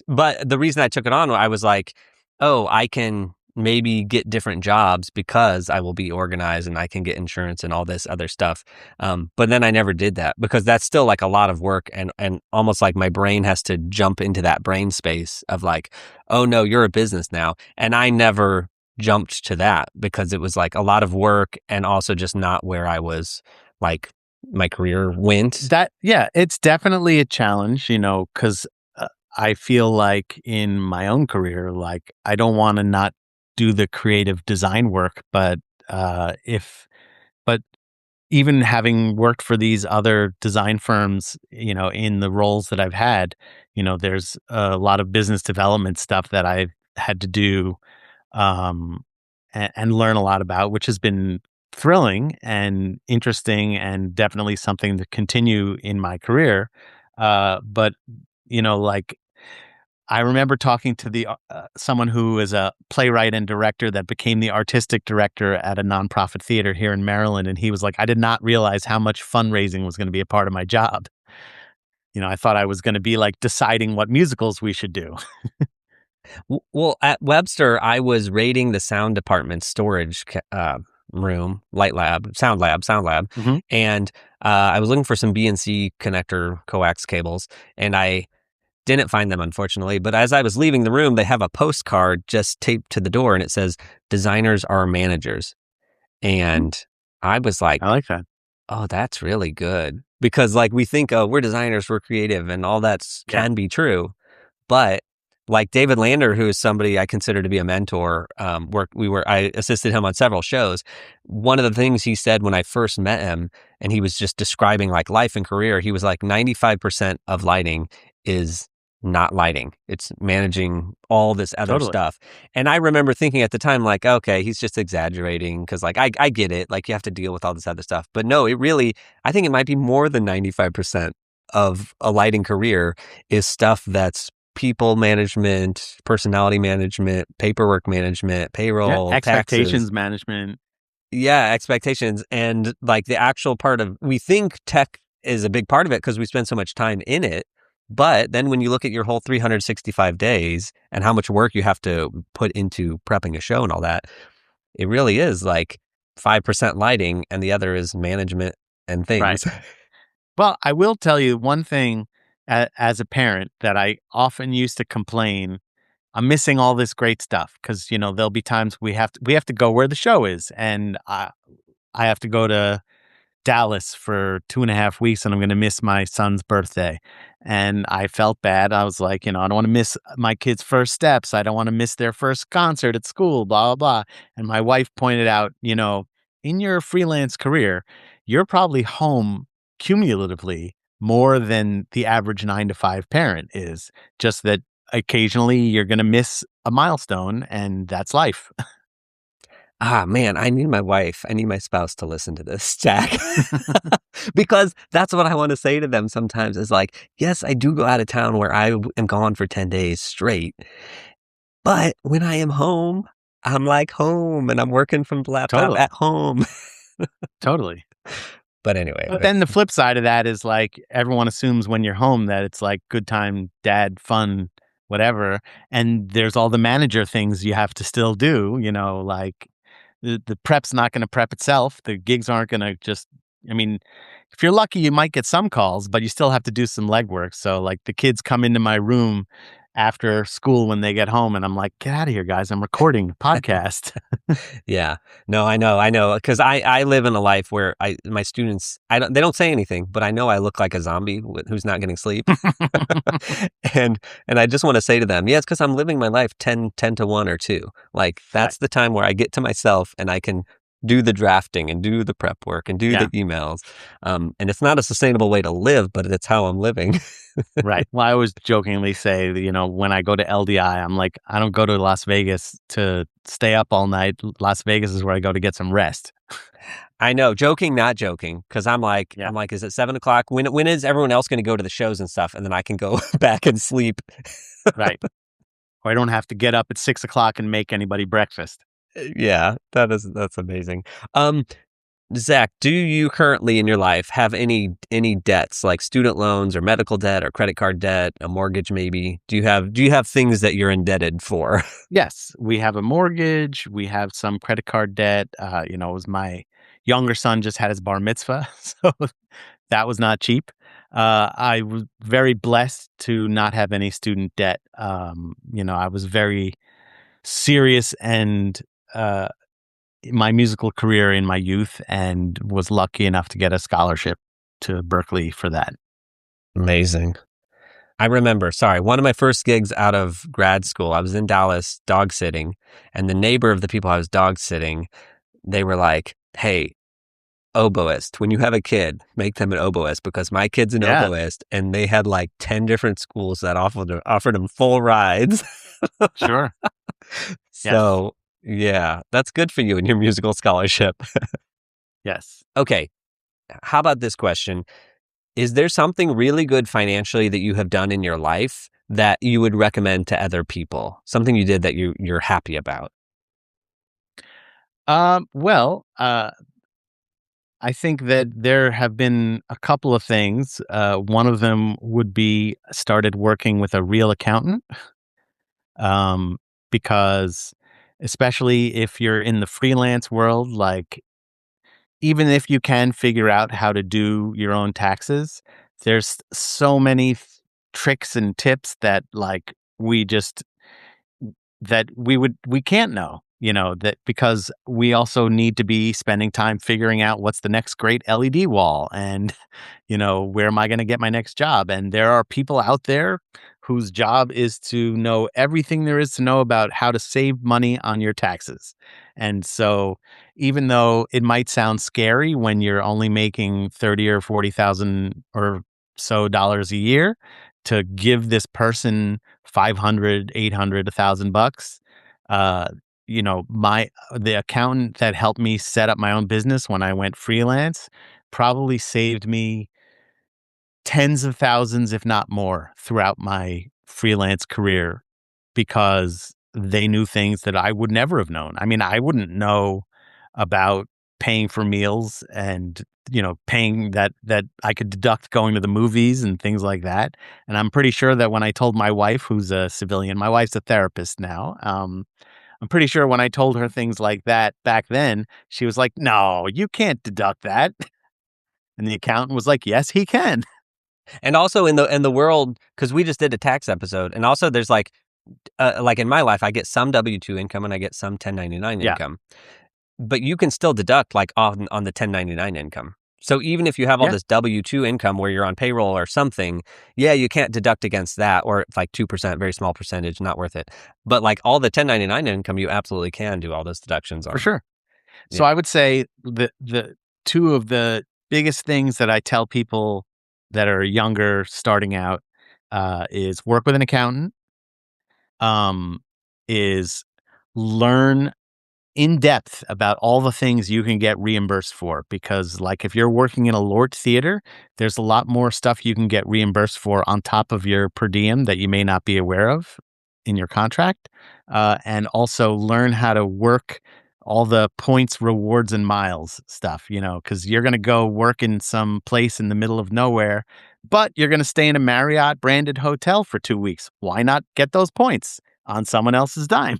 But the reason I took it on, I was like, oh, I can maybe get different jobs because I will be organized and I can get insurance and all this other stuff. But then I never did that because that's still like a lot of work and almost like my brain has to jump into that brain space of like, oh no, you're a business now. And I never jumped to that because it was like a lot of work and also just not where I was like my career went. It's definitely a challenge, because I feel like in my own career, like I don't want to not do the creative design work, but even having worked for these other design firms, in the roles that I've had, there's a lot of business development stuff that I've had to do, and learn a lot about, which has been thrilling and interesting and definitely something to continue in my career. But like I remember talking to the someone who is a playwright and director that became the artistic director at a nonprofit theater here in Maryland, and he was like, "I did not realize how much fundraising was going to be a part of my job. I thought I was going to be like deciding what musicals we should do." Well, at Webster, I was raiding the sound department's storage room, sound lab, Mm-hmm. and I was looking for some BNC connector coax cables, and I didn't find them, unfortunately. But as I was leaving the room, they have a postcard just taped to the door, and it says, "Designers are managers." And I was like, I like that. oh, that's really good. Because like we think, oh, we're designers, we're creative, and all that can be true. But like David Lander, who is somebody I consider to be a mentor, I assisted him on several shows. One of the things he said when I first met him, and he was just describing like life and career, he was like 95% of lighting is not lighting. It's managing all this other stuff. And I remember thinking at the time, like, okay, he's just exaggerating because like I get it. Like you have to deal with all this other stuff. But no, I think it might be more than 95% of a lighting career is stuff that's people management, personality management, paperwork management, payroll, expectations taxes. management. Yeah, expectations. And like the actual part of, we think tech is a big part of it because we spend so much time in it. But then when you look at your whole 365 days and how much work you have to put into prepping a show and all that, it really is like 5% lighting and the other is management and things. Right. Well, I will tell you one thing as a parent that I often used to complain. I'm missing all this great stuff because, there'll be times we have to go where the show is, and I have to go to Dallas for 2.5 weeks, and I'm going to miss my son's birthday. And I felt bad. I was like, I don't want to miss my kids' first steps. I don't want to miss their first concert at school, blah, blah, blah. And my wife pointed out, in your freelance career, you're probably home cumulatively more than the average 9-to-5 parent is. Just that occasionally you're going to miss a milestone, and that's life. Ah, man, I need my spouse to listen to this, Jack. Because that's what I want to say to them sometimes is like, yes, I do go out of town where I am gone for 10 days straight. But when I am home, I'm like home and I'm working from the laptop at home. Totally. But anyway. But then the flip side of that is like everyone assumes when you're home that it's like good time, dad, fun, whatever. And there's all the manager things you have to still do, like the prep's not going to prep itself. The gigs aren't going to if you're lucky, you might get some calls, but you still have to do some legwork. So like the kids come into my room after school when they get home and I'm like, get out of here, guys. I'm recording a podcast. Yeah, no, I know. Because I live in a life where my students, they don't say anything, but I know I look like a zombie who's not getting sleep. and I just want to say to them, yeah, it's because I'm living my life 10 to 1 or 2. Like that's the time where I get to myself and I can do the drafting and do the prep work and do the emails. And it's not a sustainable way to live, but it's how I'm living. Right. Well, I always jokingly say, when I go to LDI, I'm like, I don't go to Las Vegas to stay up all night. Las Vegas is where I go to get some rest. I know, joking, not joking, because I'm like, is it 7:00? When is everyone else going to go to the shows and stuff, and then I can go back and sleep? Right. Or I don't have to get up at 6:00 and make anybody breakfast. Yeah, that's amazing. Zach, do you currently in your life have any debts like student loans or medical debt or credit card debt, a mortgage maybe? Do you have things that you're indebted for? Yes, we have a mortgage. We have some credit card debt. It was my younger son just had his bar mitzvah, so that was not cheap. I was very blessed to not have any student debt. I was very serious and my musical career in my youth and was lucky enough to get a scholarship to Berkeley for that. Amazing. I remember, one of my first gigs out of grad school, I was in Dallas dog sitting, and the neighbor of the people I was dog sitting, they were like, hey, oboist, when you have a kid, make them an oboist, because my kid's an oboist, and they had like 10 different schools that offered them full rides. Sure. So, yeah, that's good for you and your musical scholarship. Yes. Okay. How about this question? Is there something really good financially that you have done in your life that you would recommend to other people? Something you did that you're happy about? I think that there have been a couple of things. One of them would be started working with a real accountant. Because especially if you're in the freelance world, like even if you can figure out how to do your own taxes, there's so many tricks and tips that we can't know, that because we also need to be spending time figuring out what's the next great LED wall and, where am I going to get my next job? And there are people out there whose job is to know everything there is to know about how to save money on your taxes. And so even though it might sound scary when you're only making 30 or 40,000 or so dollars a year, to give this person 500, 800, $1,000, the accountant that helped me set up my own business when I went freelance probably saved me tens of thousands, if not more, throughout my freelance career, because they knew things that I would never have known. I mean, I wouldn't know about paying for meals and, paying that I could deduct going to the movies and things like that. And I'm pretty sure that when I told my wife, who's a civilian, my wife's a therapist now, I'm pretty sure when I told her things like that back then, she was like, no, you can't deduct that. And the accountant was like, yes, he can. And also in the world, because we just did a tax episode, and also there's like in my life, I get some W-2 income and I get some 1099 income, but you can still deduct like on the 1099 income. So even if you have all this W-2 income where you're on payroll or something, you can't deduct against that, or it's like 2%, very small percentage, not worth it. But like all the 1099 income, you absolutely can do all those deductions on. For sure. So I would say the two of the biggest things that I tell people that are younger, starting out, is work with an accountant, is learn in depth about all the things you can get reimbursed for. Because like if you're working in a LORT theater, there's a lot more stuff you can get reimbursed for on top of your per diem that you may not be aware of in your contract. And also learn how to work all the points, rewards, and miles stuff, because you're going to go work in some place in the middle of nowhere, but you're going to stay in a Marriott branded hotel for 2 weeks. Why not get those points on someone else's dime?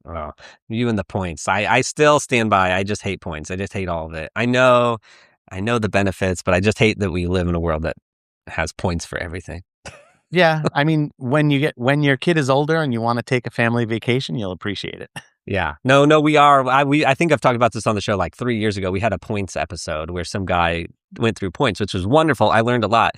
Oh, you and the points. I still stand by. I just hate points. I just hate all of it. I know the benefits, but I just hate that we live in a world that has points for everything. Yeah. I mean, when your kid is older and you want to take a family vacation, you'll appreciate it. Yeah. No, we are. I think I've talked about this on the show like 3 years ago. We had a points episode where some guy went through points, which was wonderful. I learned a lot.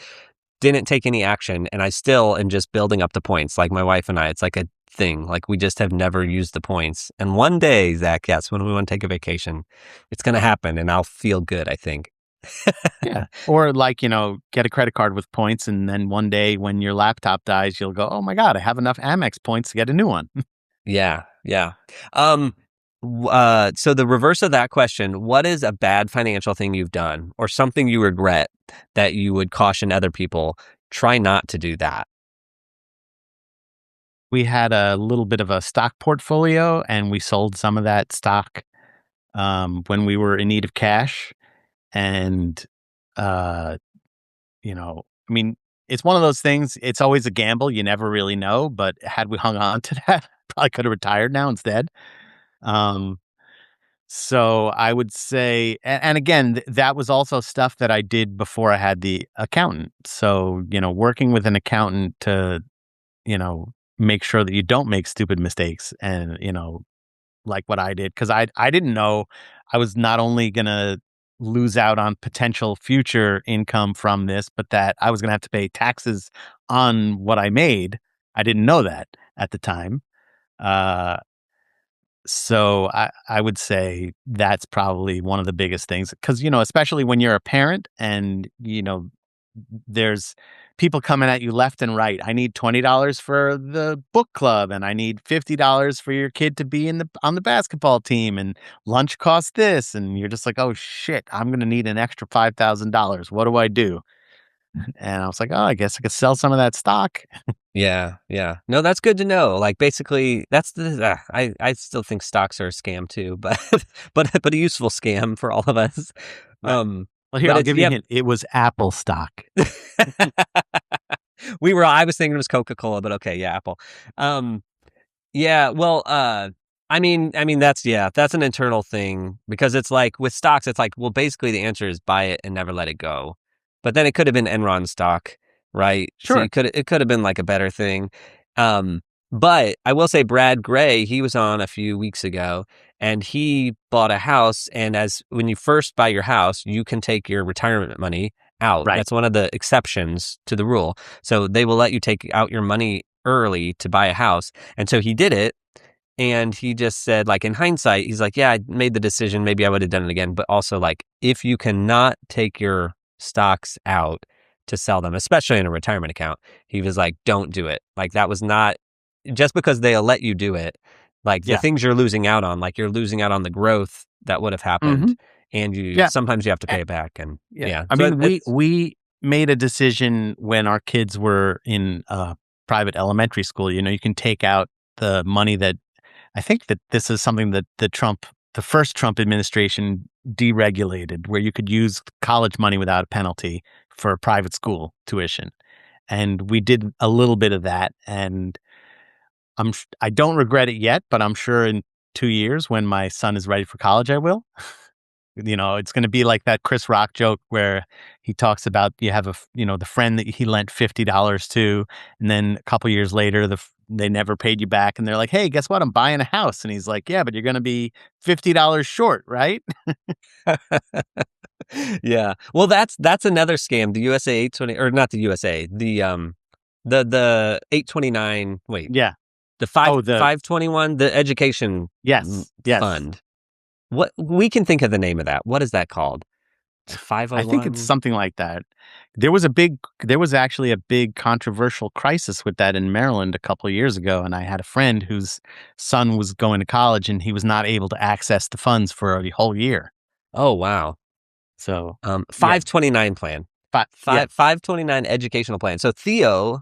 Didn't take any action, and I still am just building up the points. Like my wife and I, it's like a thing. Like we just have never used the points. And one day, Zach, yes, when we want to take a vacation, it's going to happen and I'll feel good, I think. Yeah. Or like, get a credit card with points. And then one day when your laptop dies, you'll go, oh my God, I have enough Amex points to get a new one. Yeah. Yeah. So the reverse of that question, what is a bad financial thing you've done or something you regret that you would caution other people? Try not to do that. We had a little bit of a stock portfolio and we sold some of that stock when we were in need of cash. And, I mean, it's one of those things, it's always a gamble. You never really know. But had we hung on to that, probably could have retired now instead. So I would say, and again, that was also stuff that I did before I had the accountant. So, working with an accountant to, make sure that you don't make stupid mistakes and, like what I did. Cause I didn't know I was not only going to lose out on potential future income from this, but that I was going to have to pay taxes on what I made. I didn't know that at the time. So I would say that's probably one of the biggest things because, especially when you're a parent and, there's people coming at you left and right. I need $20 for the book club and I need $50 for your kid to be on the basketball team and lunch costs this. And you're just like, oh shit, I'm going to need an extra $5,000. What do I do? And I was like, oh, I guess I could sell some of that stock. Yeah, yeah. No, that's good to know. Like basically, that's the. I still think stocks are a scam too, but but a useful scam for all of us. Well, here I'll give you a hint. It was Apple stock. I was thinking it was Coca-Cola, but okay, yeah, Apple. Yeah. Well, I mean, that's an internal thing because it's like with stocks, it's like, well, basically the answer is buy it and never let it go. But then it could have been Enron stock. Right. Sure. So it could have been like a better thing. But I will say Brad Gray, he was on a few weeks ago and he bought a house. And when you first buy your house, you can take your retirement money out. Right. That's one of the exceptions to the rule. So they will let you take out your money early to buy a house. And so he did it. And he just said, like, in hindsight, he's like, yeah, I made the decision. Maybe I would have done it again. But also, like, if you cannot take your stocks out to sell them, especially in a retirement account, he was like, don't do it. Like that was not just because they'll let you do it. Like the things you're losing out on, like you're losing out on the growth that would have happened. And sometimes you have to pay it back. And I mean, we made a decision when our kids were in private elementary school. You can take out the money that I think that this is something that the first Trump administration deregulated, where you could use college money without a penalty for private school tuition. And we did a little bit of that. And I don't regret it yet, but I'm sure in 2 years when my son is ready for college, I will. It's going to be like that Chris Rock joke where he talks about you have the friend that he lent $50 to, and then a couple years later, they never paid you back. And they're like, hey, guess what? I'm buying a house. And he's like, yeah, but you're going to be $50 short, right? Yeah. Well, that's another scam. The USA 820, or not the USA, the 829. Wait. Yeah. The 521, the education fund. What we can think of the name of that. What is that called? 501. I think it's something like that. There was actually a big controversial crisis with that in Maryland a couple of years ago, and I had a friend whose son was going to college and he was not able to access the funds for a whole year. Oh wow. So 529 plan. 529 educational plan. So Theo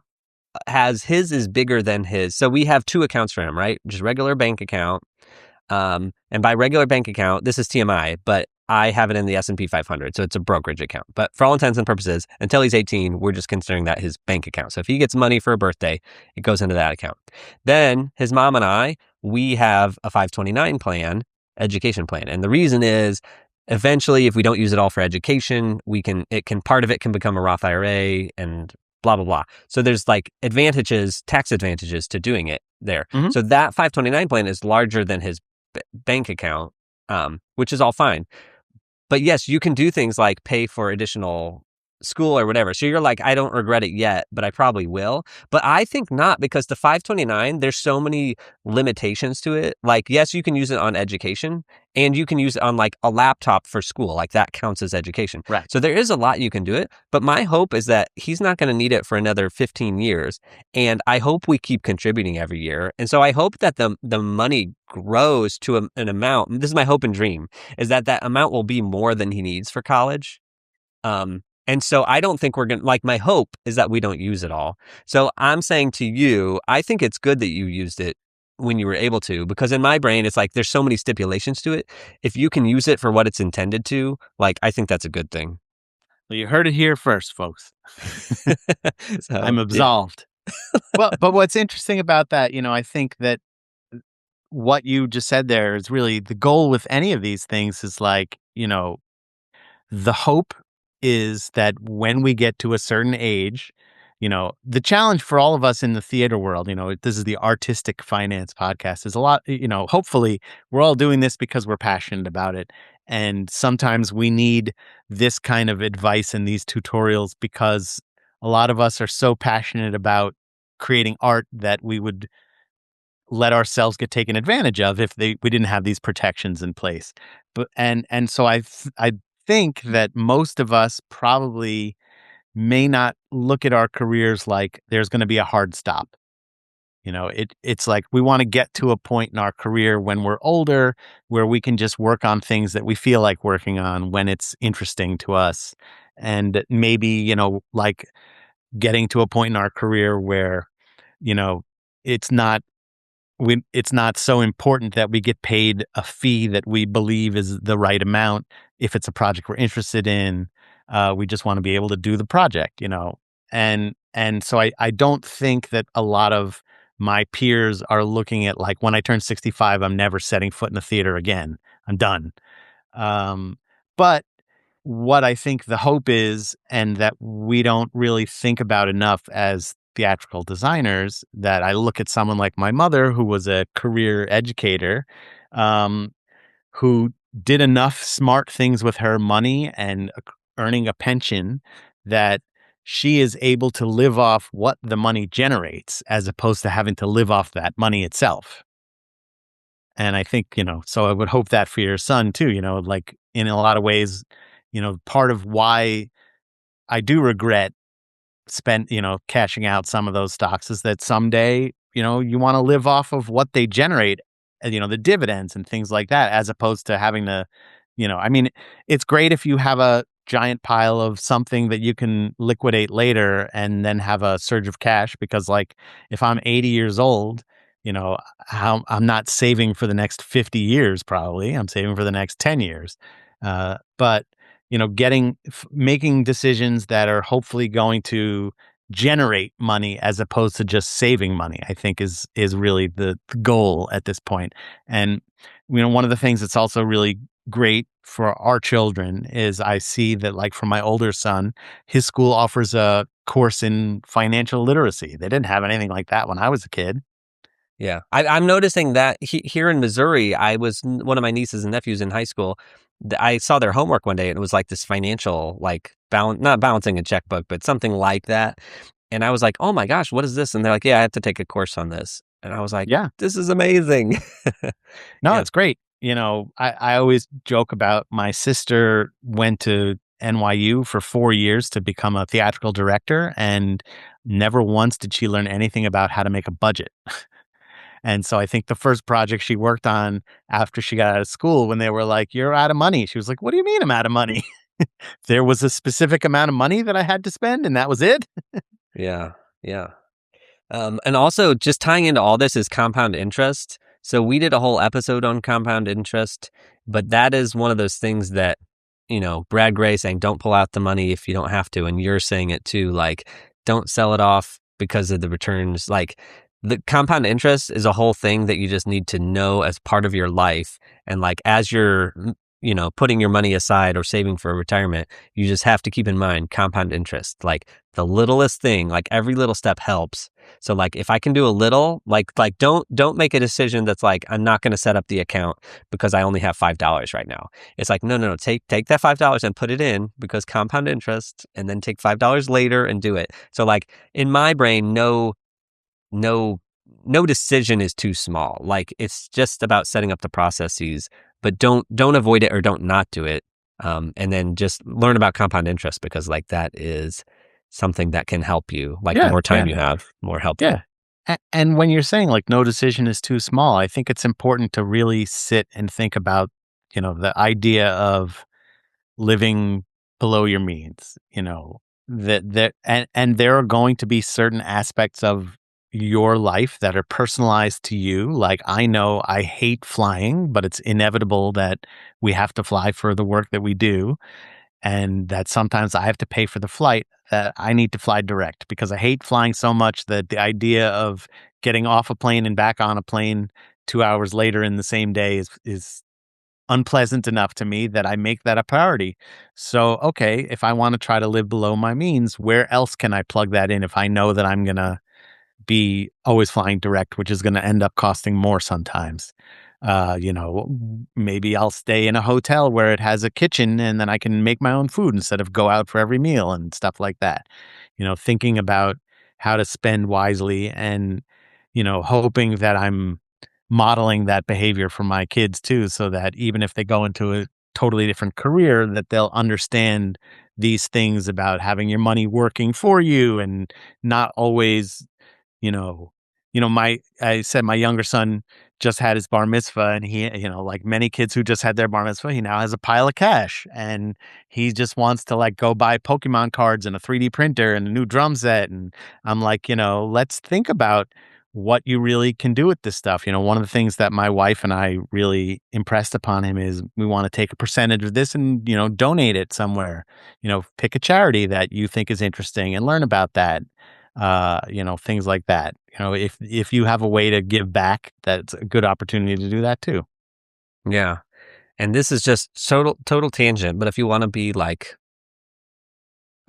has his is bigger than his. So we have two accounts for him, right? Just regular bank account. And by regular bank account, this is TMI, but I have it in the S&P 500. So it's a brokerage account. But for all intents and purposes, until he's 18, we're just considering that his bank account. So if he gets money for a birthday, it goes into that account. Then his mom and I, we have a 529 plan, education plan. And the reason is eventually, if we don't use it all for education, part of it can become a Roth IRA and blah, blah, blah. So there's like tax advantages to doing it there. Mm-hmm. So that 529 plan is larger than his bank account, which is all fine. But yes, you can do things like pay for additional school or whatever. So you're like, I don't regret it yet, but I probably will. But I think not, because the 529, there's so many limitations to it. Like, yes, you can use it on education, and you can use it on like a laptop for school. Like that counts as education. Right. So there is a lot you can do it. But my hope is that he's not going to need it for another 15 years. And I hope we keep contributing every year. And so I hope that the money grows to an amount. This is my hope and dream, is that amount will be more than he needs for college. And so I don't think we're going to, like, my hope is that we don't use it all. So I'm saying to you, I think it's good that you used it when you were able to, because in my brain, it's like there's so many stipulations to it. If you can use it for what it's intended to, like, I think that's a good thing. Well, you heard it here first, folks. So, I'm absolved. Well, but what's interesting about that, I think that what you just said there is really the goal with any of these things is like, the hope is that when we get to a certain age, the challenge for all of us in the theater world, this is the Artistic Finance Podcast, is a lot, hopefully we're all doing this because we're passionate about it. And sometimes we need this kind of advice and these tutorials because a lot of us are so passionate about creating art that we would let ourselves get taken advantage of if we didn't have these protections in place. But and so I think that most of us probably may not look at our careers like there's going to be a hard stop. It's like we want to get to a point in our career when we're older where we can just work on things that we feel like working on when it's interesting to us. And maybe, like getting to a point in our career where, it's not it's not so important that we get paid a fee that we believe is the right amount. If it's a project we're interested in, we just want to be able to do the project, and so I don't think that a lot of my peers are looking at like, when I turn 65, I'm never setting foot in the theater again. I'm done. But what I think the hope is, and that we don't really think about enough as theatrical designers, that I look at someone like my mother, who was a career educator, who did enough smart things with her money and earning a pension that she is able to live off what the money generates as opposed to having to live off that money itself. And I think, so I would hope that for your son too, like in a lot of ways, part of why I do regret cashing out some of those stocks is that someday, you want to live off of what they generate, the dividends and things like that, as opposed to having to, I mean, it's great if you have a giant pile of something that you can liquidate later and then have a surge of cash, because like if I'm 80 years old, I'm not saving for the next 50 years, probably. I'm saving for the next 10 years. But making decisions that are hopefully going to generate money as opposed to just saving money, I think is really the goal at this point. And, one of the things that's also really great for our children is I see that, like, for my older son, his school offers a course in financial literacy. They didn't have anything like that when I was a kid. Yeah, I'm noticing that here in Missouri, one of my nieces and nephews in high school. I saw their homework one day, and it was like this financial, like not balancing a checkbook, but something like that. And I was like, "Oh my gosh, what is this?" And they're like, "Yeah, I have to take a course on this." And I was like, Yeah, "This is amazing." no, Yeah. it's great. I always joke about my sister went to NYU for 4 years to become a theatrical director, and never once did she learn anything about how to make a budget. And so I think the first project she worked on after she got out of school, when they were like, "You're out of money," she was like, "What do you mean I'm out of money?" There was a specific amount of money that I had to spend, and that was it. Yeah, yeah. And also, just tying into all this is compound interest. So we did a whole episode on compound interest, but that is one of those things that, Brad Gray saying, don't pull out the money if you don't have to. And you're saying it too, like, don't sell it off because of the returns. Like, the compound interest is a whole thing that you just need to know as part of your life. And like, as you're putting your money aside or saving for retirement, you just have to keep in mind compound interest. Like the littlest thing, like every little step helps. So like if I can do a little, like don't make a decision that's like, I'm not going to set up the account because I only have $5 right now. It's like, no, take that $5 and put it in because compound interest, and then take $5 later and do it. So like in my brain, no decision is too small. Like it's just about setting up the processes, but don't avoid it or don't not do it. And then just learn about compound interest, because like that is something that can help you. Like the more time you have, more helpful. Yeah. And when you're saying like no decision is too small, I think it's important to really sit and think about, the idea of living below your means, and there are going to be certain aspects of your life that are personalized to you. Like I know I hate flying, but it's inevitable that we have to fly for the work that we do. And that sometimes I have to pay for the flight, that I need to fly direct because I hate flying so much that the idea of getting off a plane and back on a plane 2 hours later in the same day is unpleasant enough to me that I make that a priority. So, okay, if I want to try to live below my means, where else can I plug that in if I know that I'm going to be always flying direct, which is going to end up costing more sometimes? Maybe I'll stay in a hotel where it has a kitchen and then I can make my own food instead of go out for every meal and stuff like that. Thinking about how to spend wisely and, hoping that I'm modeling that behavior for my kids too, so that even if they go into a totally different career, that they'll understand these things about having your money working for you and not always, you know, I said my younger son just had his bar mitzvah, and he, like many kids who just had their bar mitzvah, he now has a pile of cash and he just wants to like go buy Pokemon cards and a 3D printer and a new drum set. And I'm like, let's think about what you really can do with this stuff. One of the things that my wife and I really impressed upon him is we want to take a percentage of this and, donate it somewhere, pick a charity that you think is interesting and learn about that. Things like that. If you have a way to give back, that's a good opportunity to do that too. Yeah. And this is just total tangent, but if you want to be like,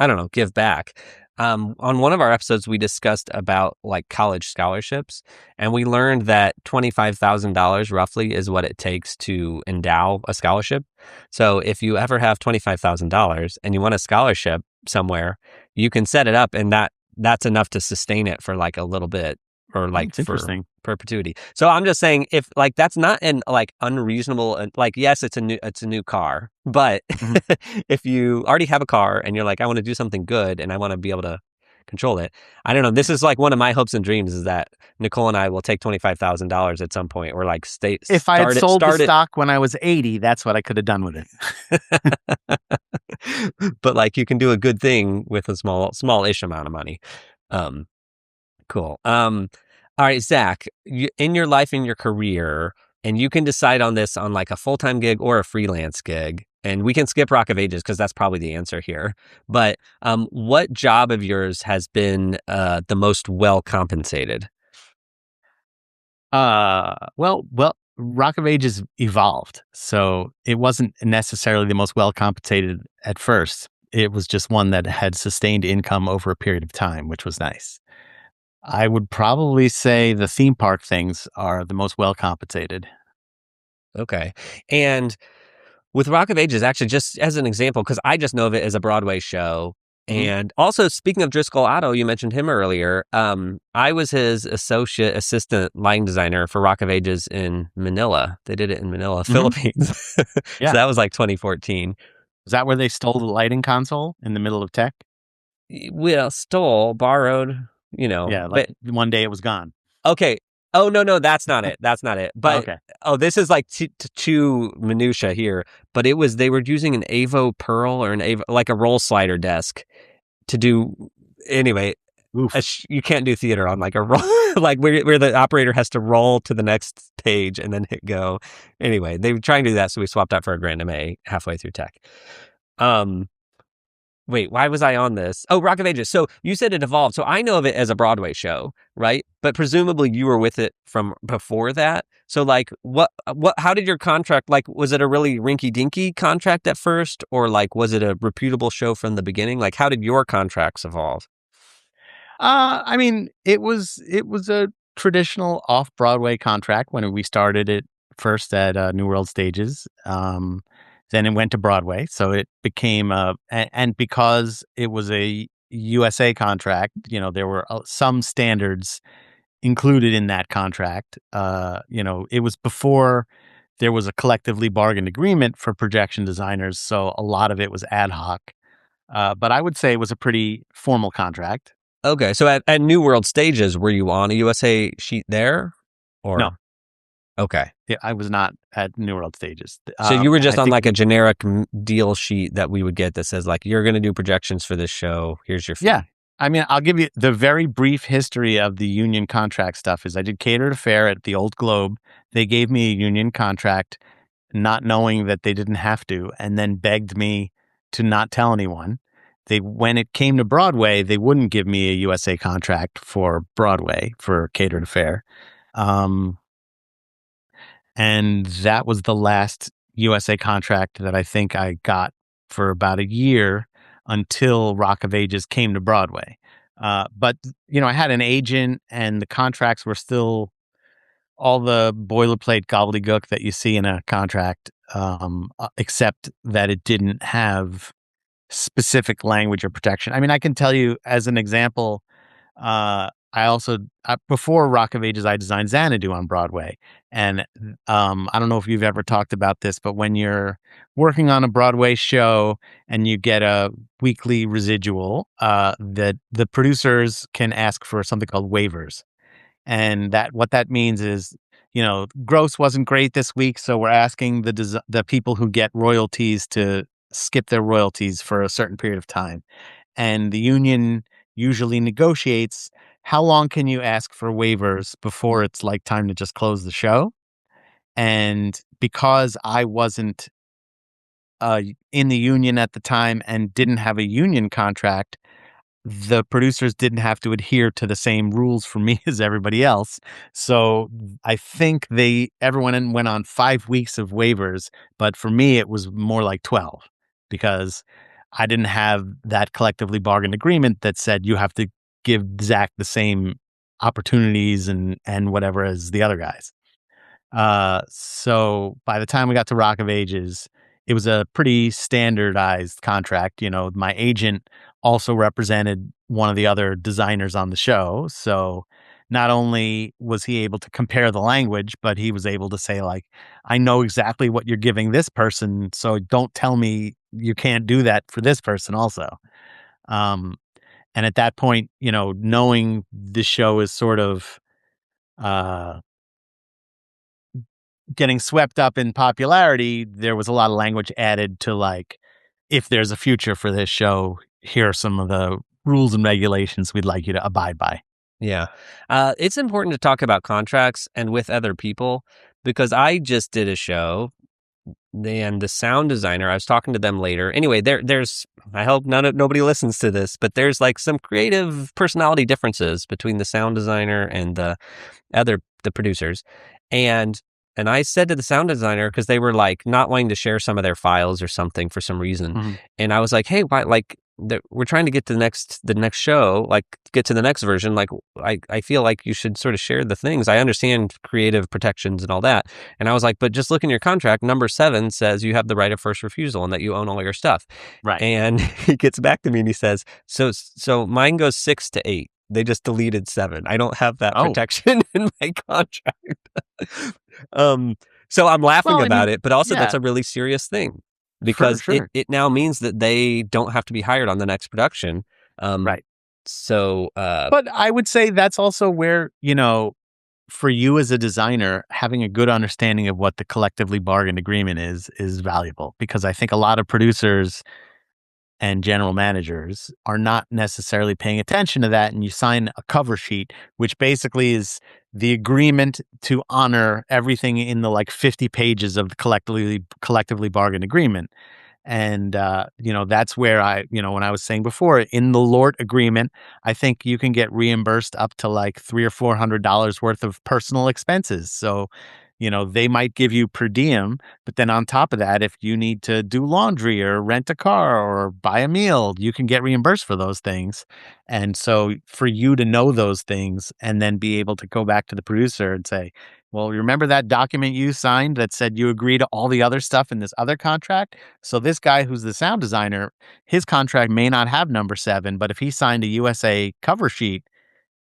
I don't know, give back. On one of our episodes, we discussed about like college scholarships, and we learned that $25,000 roughly is what it takes to endow a scholarship. So if you ever have $25,000 and you want a scholarship somewhere, you can set it up, and that's enough to sustain it for like a little bit, or like for perpetuity. So I'm just saying, if like that's not an like unreasonable, like yes, it's a new car, but if you already have a car and you're like, I want to do something good and I want to be able to control it. I don't know. This is like one of my hopes and dreams, is that Nicole and I will take $25,000 at some point, or like If I had sold the stock when I was 80, that's what I could have done with it. But like you can do a good thing with a small-ish amount of money. Cool. All right, Zach, in your life, in your career, and you can decide on this on like a full-time gig or a freelance gig, and we can skip Rock of Ages because that's probably the answer here. But what job of yours has been the most well compensated? Well, Rock of Ages evolved, so it wasn't necessarily the most well compensated at first. It was just one that had sustained income over a period of time, which was nice. I would probably say the theme park things are the most well compensated. Okay. And with Rock of Ages, actually, just as an example, because I just know of it as a Broadway show. And also, speaking of Driscoll Otto, you mentioned him earlier. I was his assistant lighting designer for Rock of Ages in Manila. They did it in Manila, Philippines. Yeah. So that was like 2014. Is that where they stole the lighting console in the middle of tech? Well, borrowed, Yeah, like one day it was gone. Okay. Oh, no, that's not it. That's not it. But, okay. This is like too minutia here. But they were using an Avo Pearl or like a roll slider desk to do, anyway, you can't do theater on like a roll, like where the operator has to roll to the next page and then hit go. Anyway, they were trying to do that. So we swapped out for a Grand MA halfway through tech. Wait, why was I on this? Oh, Rock of Ages. So you said it evolved. So I know of it as a Broadway show, right? But presumably you were with it from before that. So like how did your contract, like, was it a really rinky dinky contract at first? Or like, was it a reputable show from the beginning? Like, how did your contracts evolve? I mean, it was a traditional off-Broadway contract when we started it first at New World Stages. Then it went to Broadway, so it became and because it was a USA contract, there were some standards included in that contract. It was before there was a collectively bargained agreement for projection designers, so a lot of it was ad hoc. But I would say it was a pretty formal contract. Okay. So at New World Stages, were you on a USA sheet there? No, Or okay. yeah, I was not at New World Stages. So you were just I on think, like a generic deal sheet that we would get that says like, you're going to do projections for this show. Here's your fee. yeah. I mean, I'll give you the very brief history of the union contract stuff. Is I did cater to fair at the Old Globe. They gave me a union contract, not knowing that they didn't have to, and then begged me to not tell anyone. When it came to Broadway, they wouldn't give me a USA contract for Broadway for cater to fair. And that was the last USA contract that I think I got for about a year until Rock of Ages came to Broadway. But, I had an agent and the contracts were still all the boilerplate gobbledygook that you see in a contract, except that it didn't have specific language or protection. I mean, I can tell you as an example, I also before Rock of Ages, I designed Xanadu on Broadway, and I don't know if you've ever talked about this, but when you're working on a Broadway show and you get a weekly residual, that the producers can ask for something called waivers, and what that means is, gross wasn't great this week, so we're asking the people who get royalties to skip their royalties for a certain period of time, and the union usually negotiates how long can you ask for waivers before it's like time to just close the show. And because I wasn't in the union at the time and didn't have a union contract, the producers didn't have to adhere to the same rules for me as everybody else. So I think everyone went on 5 weeks of waivers, but for me it was more like 12 because I didn't have that collectively bargained agreement that said you have to give Zach the same opportunities and whatever as the other guys. So by the time we got to Rock of Ages, it was a pretty standardized contract. My agent also represented one of the other designers on the show. So not only was he able to compare the language, but he was able to say, like, I know exactly what you're giving this person, so don't tell me you can't do that for this person also. And at that point, knowing the show is sort of getting swept up in popularity, there was a lot of language added to, like, if there's a future for this show, here are some of the rules and regulations we'd like you to abide by. Yeah. It's important to talk about contracts and with other people because I just did a show and the sound designer, I was talking to them later. Anyway, there's, I hope nobody listens to this, but there's like some creative personality differences between the sound designer and the producers. And I said to the sound designer, because they were like not wanting to share some of their files or something for some reason. Mm-hmm. And I was like, hey, why, like, we're trying to get to the next show, like get to the next version. Like, I feel like you should sort of share the things. I understand creative protections and all that. And I was like, but just look in your contract. Number 7 says you have the right of first refusal and that you own all your stuff. Right. And he gets back to me and he says, so mine goes 6 to 8. They just deleted 7. I don't have that protection in my contract. So I'm laughing about it, but also that's a really serious thing because sure. it now means that they don't have to be hired on the next production. Right. So, but I would say that's also where, for you as a designer, having a good understanding of what the collectively bargained agreement is valuable, because I think a lot of producers and general managers are not necessarily paying attention to that. And you sign a cover sheet, which basically is the agreement to honor everything in the like 50 pages of the collectively bargained agreement. And, that's where when I was saying before, in the LORT agreement, I think you can get reimbursed up to like $300 or $400 worth of personal expenses. So, they might give you per diem, but then on top of that, if you need to do laundry or rent a car or buy a meal, you can get reimbursed for those things. And so for you to know those things and then be able to go back to the producer and say, well, remember that document you signed that said you agree to all the other stuff in this other contract? So this guy who's the sound designer, his contract may not have number 7, but if he signed a USA cover sheet,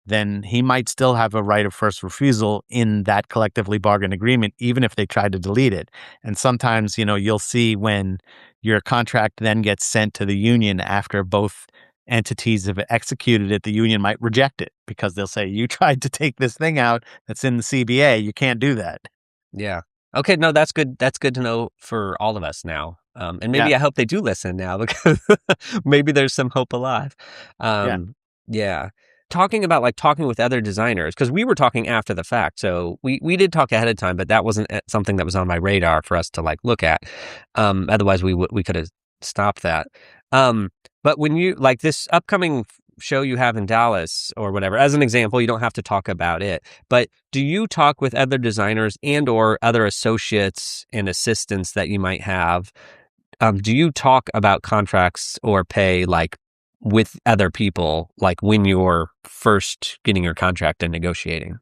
then he might still have a right of first refusal in that collectively bargained agreement, even if they tried to delete it. And sometimes, you'll see when your contract then gets sent to the union after both entities have executed it, the union might reject it because they'll say, you tried to take this thing out that's in the CBA. You can't do that. Yeah. Okay. No, that's good. That's good to know for all of us now. And maybe Yeah. I hope they do listen now because maybe there's some hope alive. Yeah. Yeah. Talking about like talking with other designers, because we were talking after the fact. So we did talk ahead of time, but that wasn't something that was on my radar for us to like look at. Otherwise we could have stopped that. But when you like this upcoming show you have in Dallas or whatever, as an example, you don't have to talk about it, but do you talk with other designers and or other associates and assistants that you might have? Do you talk about contracts or pay like with other people, like when you're first getting your contract and negotiating?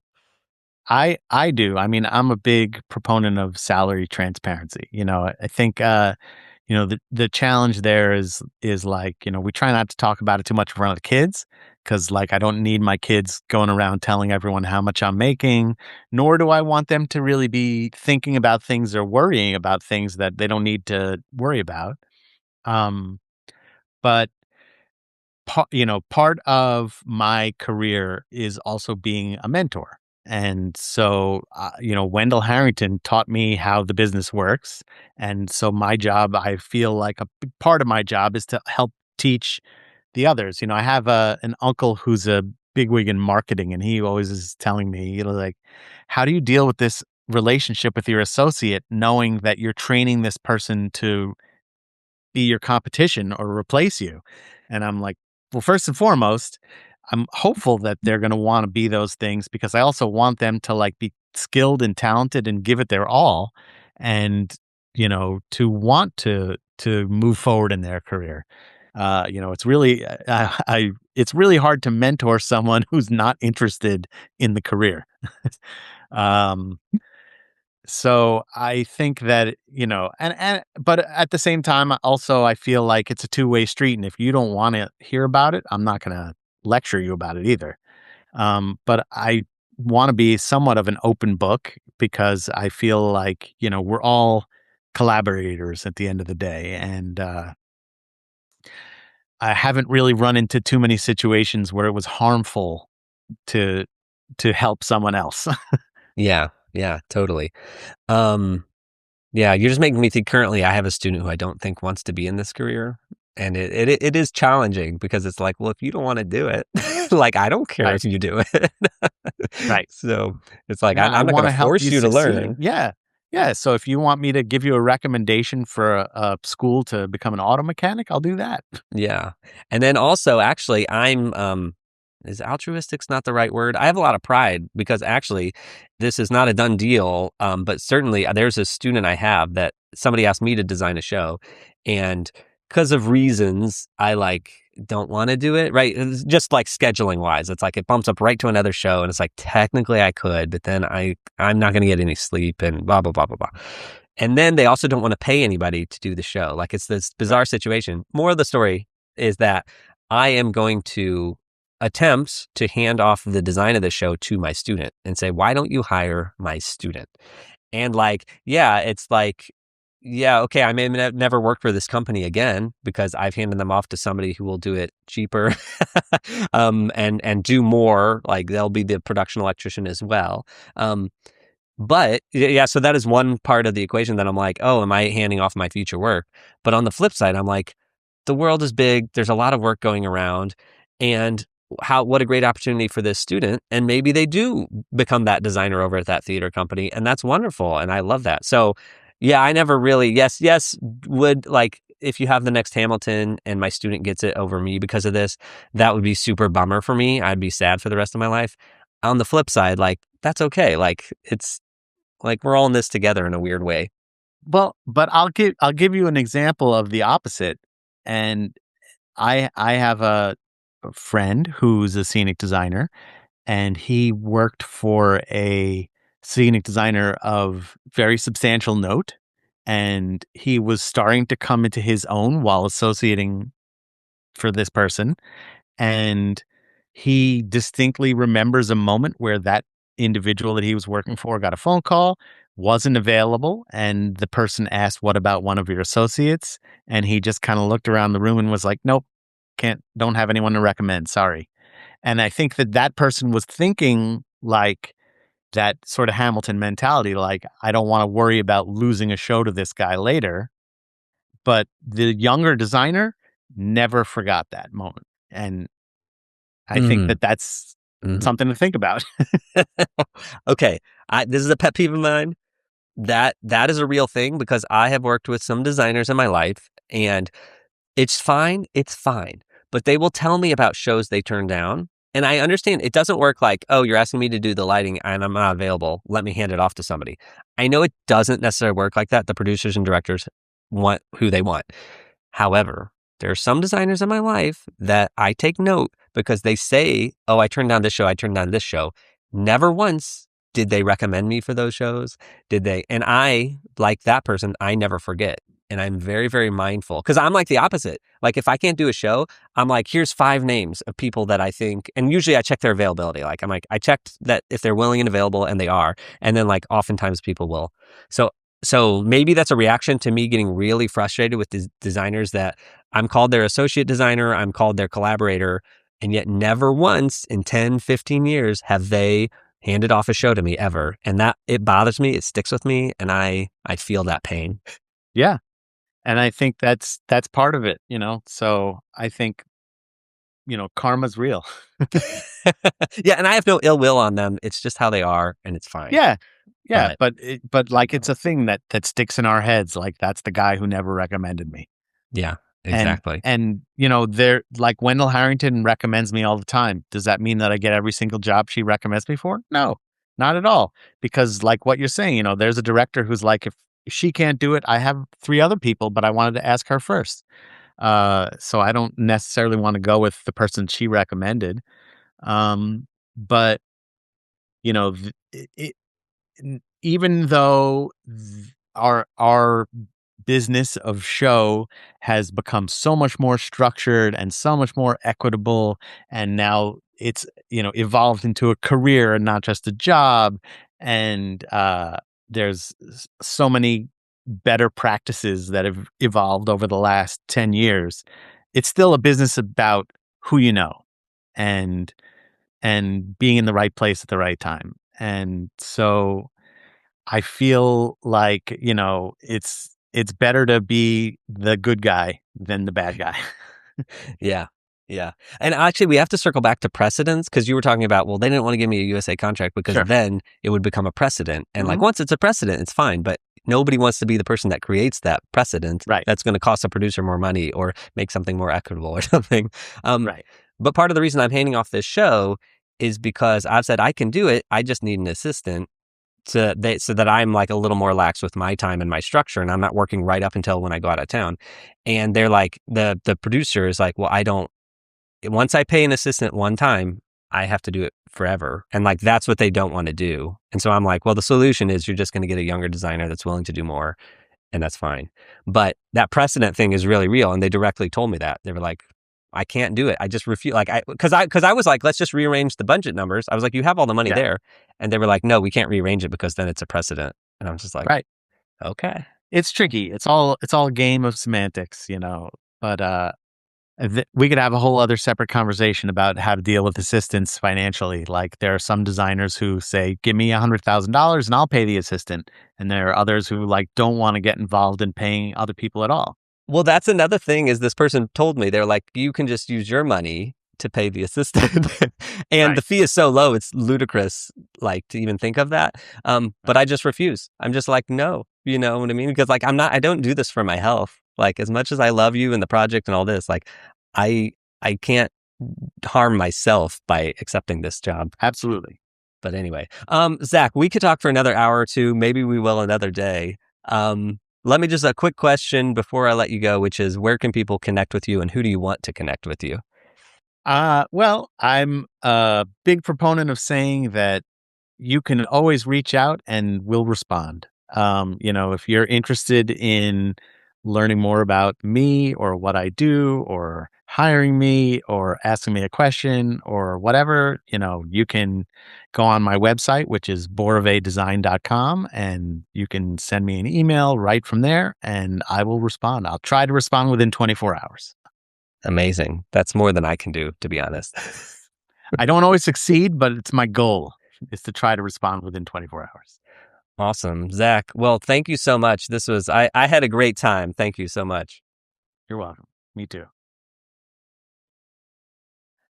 I do. I mean, I'm a big proponent of salary transparency. I think the challenge there is like, we try not to talk about it too much in front of the kids because like I don't need my kids going around telling everyone how much I'm making, nor do I want them to really be thinking about things or worrying about things that they don't need to worry about. But part of my career is also being a mentor. And so, Wendal Harrington taught me how the business works. And so my job, I feel like a big part of my job is to help teach the others. I have an uncle who's a bigwig in marketing, and he always is telling me, like, how do you deal with this relationship with your associate, knowing that you're training this person to be your competition or replace you? And I'm like, well, first and foremost, I'm hopeful that they're going to want to be those things because I also want them to like be skilled and talented and give it their all and to want to move forward in their career. It's really it's really hard to mentor someone who's not interested in the career. um so I think that, but at the same time, also, I feel like it's a two-way street. And if you don't want to hear about it, I'm not going to lecture you about it either. But I want to be somewhat of an open book because I feel like, we're all collaborators at the end of the day. And I haven't really run into too many situations where it was harmful to help someone else. Yeah. Yeah, totally. Yeah, you're just making me think currently I have a student who I don't think wants to be in this career. And it is challenging because it's like, well, if you don't want to do it, like, I don't care Right. if you do it. Right. So it's like, Yeah, I'm not going to help force you to succeed. learn. Yeah. Yeah. So if you want me to give you a recommendation for a school to become an auto mechanic, I'll do that. Yeah. And then also, actually, is altruistic's not the right word? I have a lot of pride because actually this is not a done deal. But certainly there's a student I have that somebody asked me to design a show, and because of reasons, I like don't want to do it, right? It's just like scheduling wise. It's like it bumps up right to another show, and it's like technically I could, but then I'm not going to get any sleep and blah blah blah blah blah. And then they also don't want to pay anybody to do the show. Like it's this bizarre situation. More of the story is that I am going to attempt to hand off the design of the show to my student and say, why don't you hire my student? And like, yeah, it's like, yeah, okay, I may never work for this company again because I've handed them off to somebody who will do it cheaper and do more. Like they'll be the production electrician as well. But yeah, so that is one part of the equation that I'm like, oh, am I handing off my future work? But on the flip side, I'm like, the world is big. There's a lot of work going around. And what a great opportunity for this student. And maybe they do become that designer over at that theater company. And that's wonderful. And I love that. So yeah, I never really, yes, would like, if you have the next Hamilton and my student gets it over me because of this, that would be super bummer for me. I'd be sad for the rest of my life. On the flip side, like, that's okay. Like, it's like we're all in this together in a weird way. Well, but I'll give you an example of the opposite. And I have a friend who's a scenic designer, and he worked for a scenic designer of very substantial note, and he was starting to come into his own while associating for this person. And he distinctly remembers a moment where that individual that he was working for got a phone call, wasn't available, and the person asked, "What about one of your associates?" And he just kind of looked around the room and was like, "Nope, don't have anyone to recommend. Sorry." And I think that that person was thinking like that sort of Hamilton mentality, like, I don't want to worry about losing a show to this guy later. But the younger designer never forgot that moment. And I think Mm. that that's Mhm. something to think about. Okay, this is a pet peeve of mine. That is a real thing because I have worked with some designers in my life, and it's fine, but they will tell me about shows they turn down, and I understand it doesn't work like, "Oh, you're asking me to do the lighting and I'm not available. Let me hand it off to somebody." I know it doesn't necessarily work like that. The producers and directors want who they want. However, there are some designers in my life that I take note because they say, "Oh, I turned down this show, I turned down this show." Never once did they recommend me for those shows. Did they? And I, like that person, I never forget. And I'm very, very mindful because I'm like the opposite. Like if I can't do a show, I'm like, here's 5 names of people that I think, and usually I check their availability. Like I'm like, I checked that if they're willing and available, and they are. And then like oftentimes people will. So so maybe that's a reaction to me getting really frustrated with designers that I'm called their associate designer, I'm called their collaborator, and yet never once in 10, 15 years have they handed off a show to me ever. And that it bothers me, it sticks with me, and I feel that pain. Yeah. And I think that's part of it, you know. So I think, karma's real. Yeah, and I have no ill will on them. It's just how they are, and it's fine. Yeah. Yeah, But but like it's a thing that sticks in our heads, like that's the guy who never recommended me. yeah, And exactly. and they're like Wendell Harrington recommends me all the time. Does that mean that I get every single job she recommends me for? No, not at all. Because like what you're saying, there's a director who's like, if she can't do it, I have 3 other people, but I wanted to ask her first. So I don't necessarily want to go with the person she recommended. But you know, th- it, even though our business of show has become so much more structured and so much more equitable, and now it's evolved into a career and not just a job, and there's so many better practices that have evolved over the last 10 years. It's still a business about who you know, and being in the right place at the right time. And so I feel like, it's better to be the good guy than the bad guy. Yeah. Yeah. And actually, we have to circle back to precedents because you were talking about, well, they didn't want to give me a USA contract because Sure. then it would become a precedent. And like Mhm. once it's a precedent, it's fine. But nobody wants to be the person that creates that precedent Right. that's going to cost a producer more money or make something more equitable or something. Right. But part of the reason I'm handing off this show is because I've said I can do it. I just need an assistant so that I'm like a little more lax with my time and my structure, and I'm not working right up until when I go out of town. And they're like, the producer is like, well, I don't. Once I pay an assistant one time, I have to do it forever, and like that's what they don't want to do. And so I'm like, well, the solution is you're just going to get a younger designer that's willing to do more, and that's fine. But that precedent thing is really real, and they directly told me that. They were like, I can't do it. I just refuse. Like because I was like, let's just rearrange the budget numbers. I was like, you have all the money Yeah. there, and they were like, no, we can't rearrange it because then it's a precedent. And I'm just like, Right. okay. It's tricky. It's all a game of semantics, but we could have a whole other separate conversation about how to deal with assistants financially. Like there are some designers who say, "Give me $100,000 and I'll pay the assistant," and there are others who like don't want to get involved in paying other people at all. Well, that's another thing is this person told me, they're like, you can just use your money to pay the assistant. And the Right. fee is so low, it's ludicrous, like to even think of that. But Right. I just refuse. I'm just like, no, you know what I mean? Because like I don't do this for my health. Like, as much as I love you and the project and all this, like, I can't harm myself by accepting this job. Absolutely. But anyway, Zach, we could talk for another hour or two. Maybe we will another day. Let me just a quick question before I let you go, which is, where can people connect with you and who do you want to connect with you? Well, I'm a big proponent of saying that you can always reach out and we'll respond. If you're interested in learning more about me or what I do or hiring me or asking me a question or whatever, you can go on my website, which is borovaydesign.com, and you can send me an email right from there and I will respond. I'll try to respond within 24 hours. Amazing. That's more than I can do, to be honest. I don't always succeed, but it's my goal is to try to respond within 24 hours. Awesome. Zach, well, thank you so much. I had a great time. Thank you so much. You're welcome. Me too.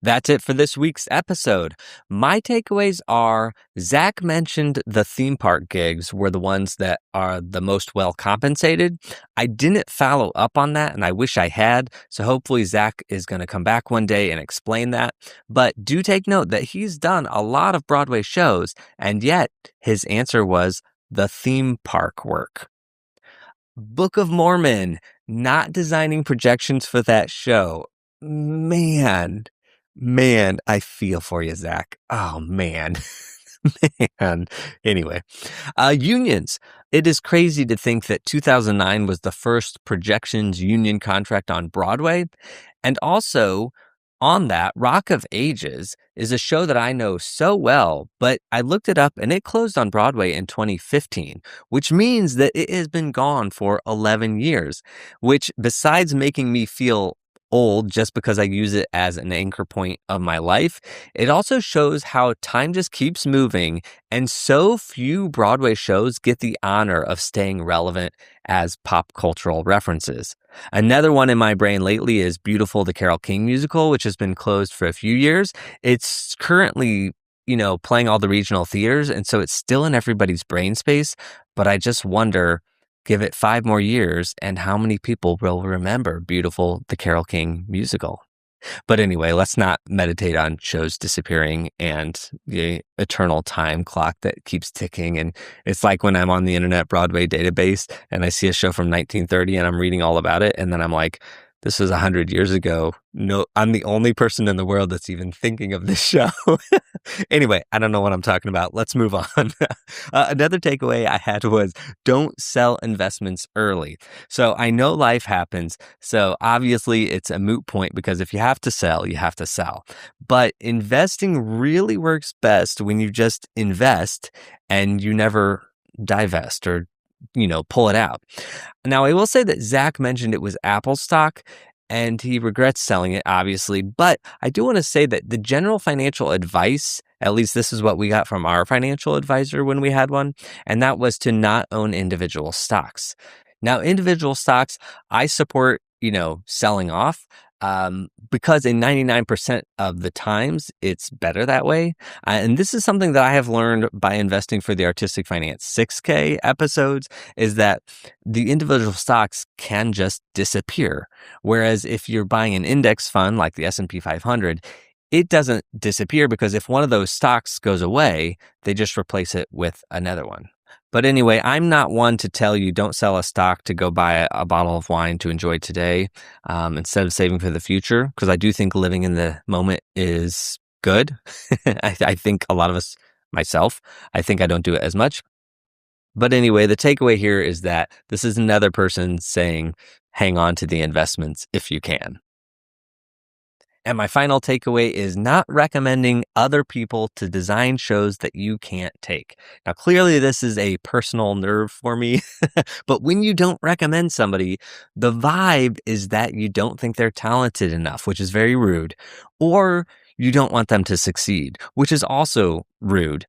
That's it for this week's episode. My takeaways are, Zach mentioned the theme park gigs were the ones that are the most well compensated. I didn't follow up on that, and I wish I had. So hopefully Zach is going to come back one day and explain that. But do take note that he's done a lot of Broadway shows, and yet his answer was the theme park work. Book of Mormon, not designing projections for that show. Man, I feel for you, Zach. Oh, man. Man. Anyway, unions. It is crazy to think that 2009 was the first projections union contract on Broadway. And also, on that, Rock of Ages is a show that I know so well, but I looked it up and it closed on Broadway in 2015, which means that it has been gone for 11 years, which, besides making me feel old just because I use it as an anchor point of my life, it also shows how time just keeps moving and so few Broadway shows get the honor of staying relevant as pop cultural references. Another one in my brain lately is Beautiful, the Carole King musical, which has been closed for a few years. It's currently, playing all the regional theaters, and so it's still in everybody's brain space, but I just wonder, give it 5 more years, and how many people will remember Beautiful, the Carole King musical? But anyway, let's not meditate on shows disappearing and the eternal time clock that keeps ticking. And it's like when I'm on the Internet Broadway database and I see a show from 1930 and I'm reading all about it, and then I'm like, this was 100 years ago. No, I'm the only person in the world that's even thinking of this show. Anyway, I don't know what I'm talking about. Let's move on. Another takeaway I had was, don't sell investments early. So I know life happens. So obviously it's a moot point, because if you have to sell, you have to sell. But investing really works best when you just invest and you never divest or pull it out. Now, I will say that Zach mentioned it was Apple stock and he regrets selling it, obviously. But I do want to say that the general financial advice, at least this is what we got from our financial advisor when we had one, and that was to not own individual stocks. Now, individual stocks, I support, selling off. Because in 99% of the times, it's better that way. And this is something that I have learned by investing for the Artistic Finance 6K episodes, is that the individual stocks can just disappear. Whereas if you're buying an index fund like the S&P 500, it doesn't disappear, because if one of those stocks goes away, they just replace it with another one. But anyway, I'm not one to tell you don't sell a stock to go buy a bottle of wine to enjoy today, instead of saving for the future, because I do think living in the moment is good. I think a lot of us, myself, I think I don't do it as much. But anyway, the takeaway here is that this is another person saying, hang on to the investments if you can. And my final takeaway is not recommending other people to design shows that you can't take. Now, clearly this is a personal nerve for me, but when you don't recommend somebody, the vibe is that you don't think they're talented enough, which is very rude, or you don't want them to succeed, which is also rude.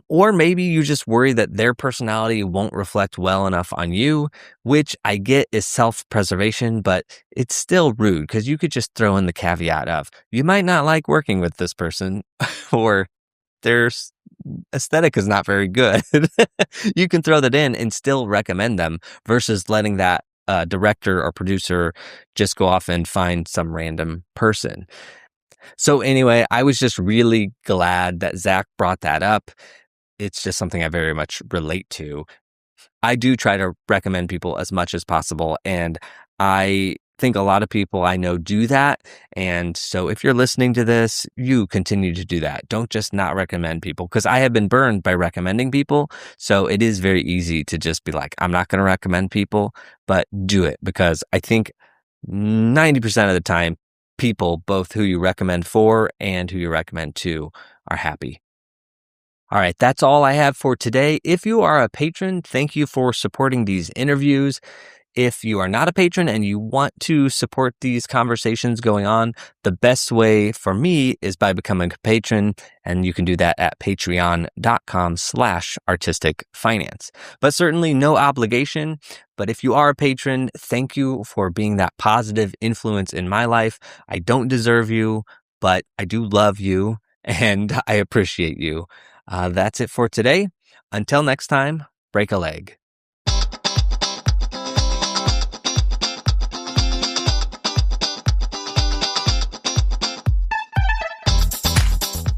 Or maybe you just worry that their personality won't reflect well enough on you, which I get is self-preservation, but it's still rude, because you could just throw in the caveat of, you might not like working with this person, or their aesthetic is not very good. You can throw that in and still recommend them, versus letting that a director or producer just go off and find some random person. So anyway, I was just really glad that Zach brought that up. It's just something I very much relate to. I do try to recommend people as much as possible, and I think a lot of people I know do that. And so if you're listening to this, you continue to do that. Don't just not recommend people, because I have been burned by recommending people. So it is very easy to just be like, I'm not going to recommend people, but do it, because I think 90% of the time, people, both who you recommend for and who you recommend to, are happy. All right, that's all I have for today. If you are a patron, thank you for supporting these interviews. If you are not a patron and you want to support these conversations going on, the best way for me is by becoming a patron, and you can do that at patreon.com/artisticfinance. But certainly no obligation. But if you are a patron, thank you for being that positive influence in my life. I don't deserve you, but I do love you, and I appreciate you. That's it for today. Until next time, break a leg.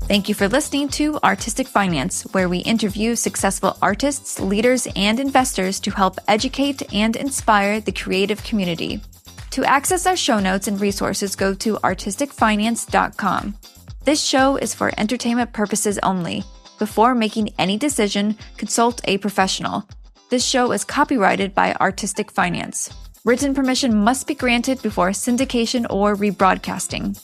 Thank you for listening to Artistic Finance, where we interview successful artists, leaders, and investors to help educate and inspire the creative community. To access our show notes and resources, go to artisticfinance.com. This show is for entertainment purposes only. Before making any decision, consult a professional. This show is copyrighted by Artistic Finance. Written permission must be granted before syndication or rebroadcasting.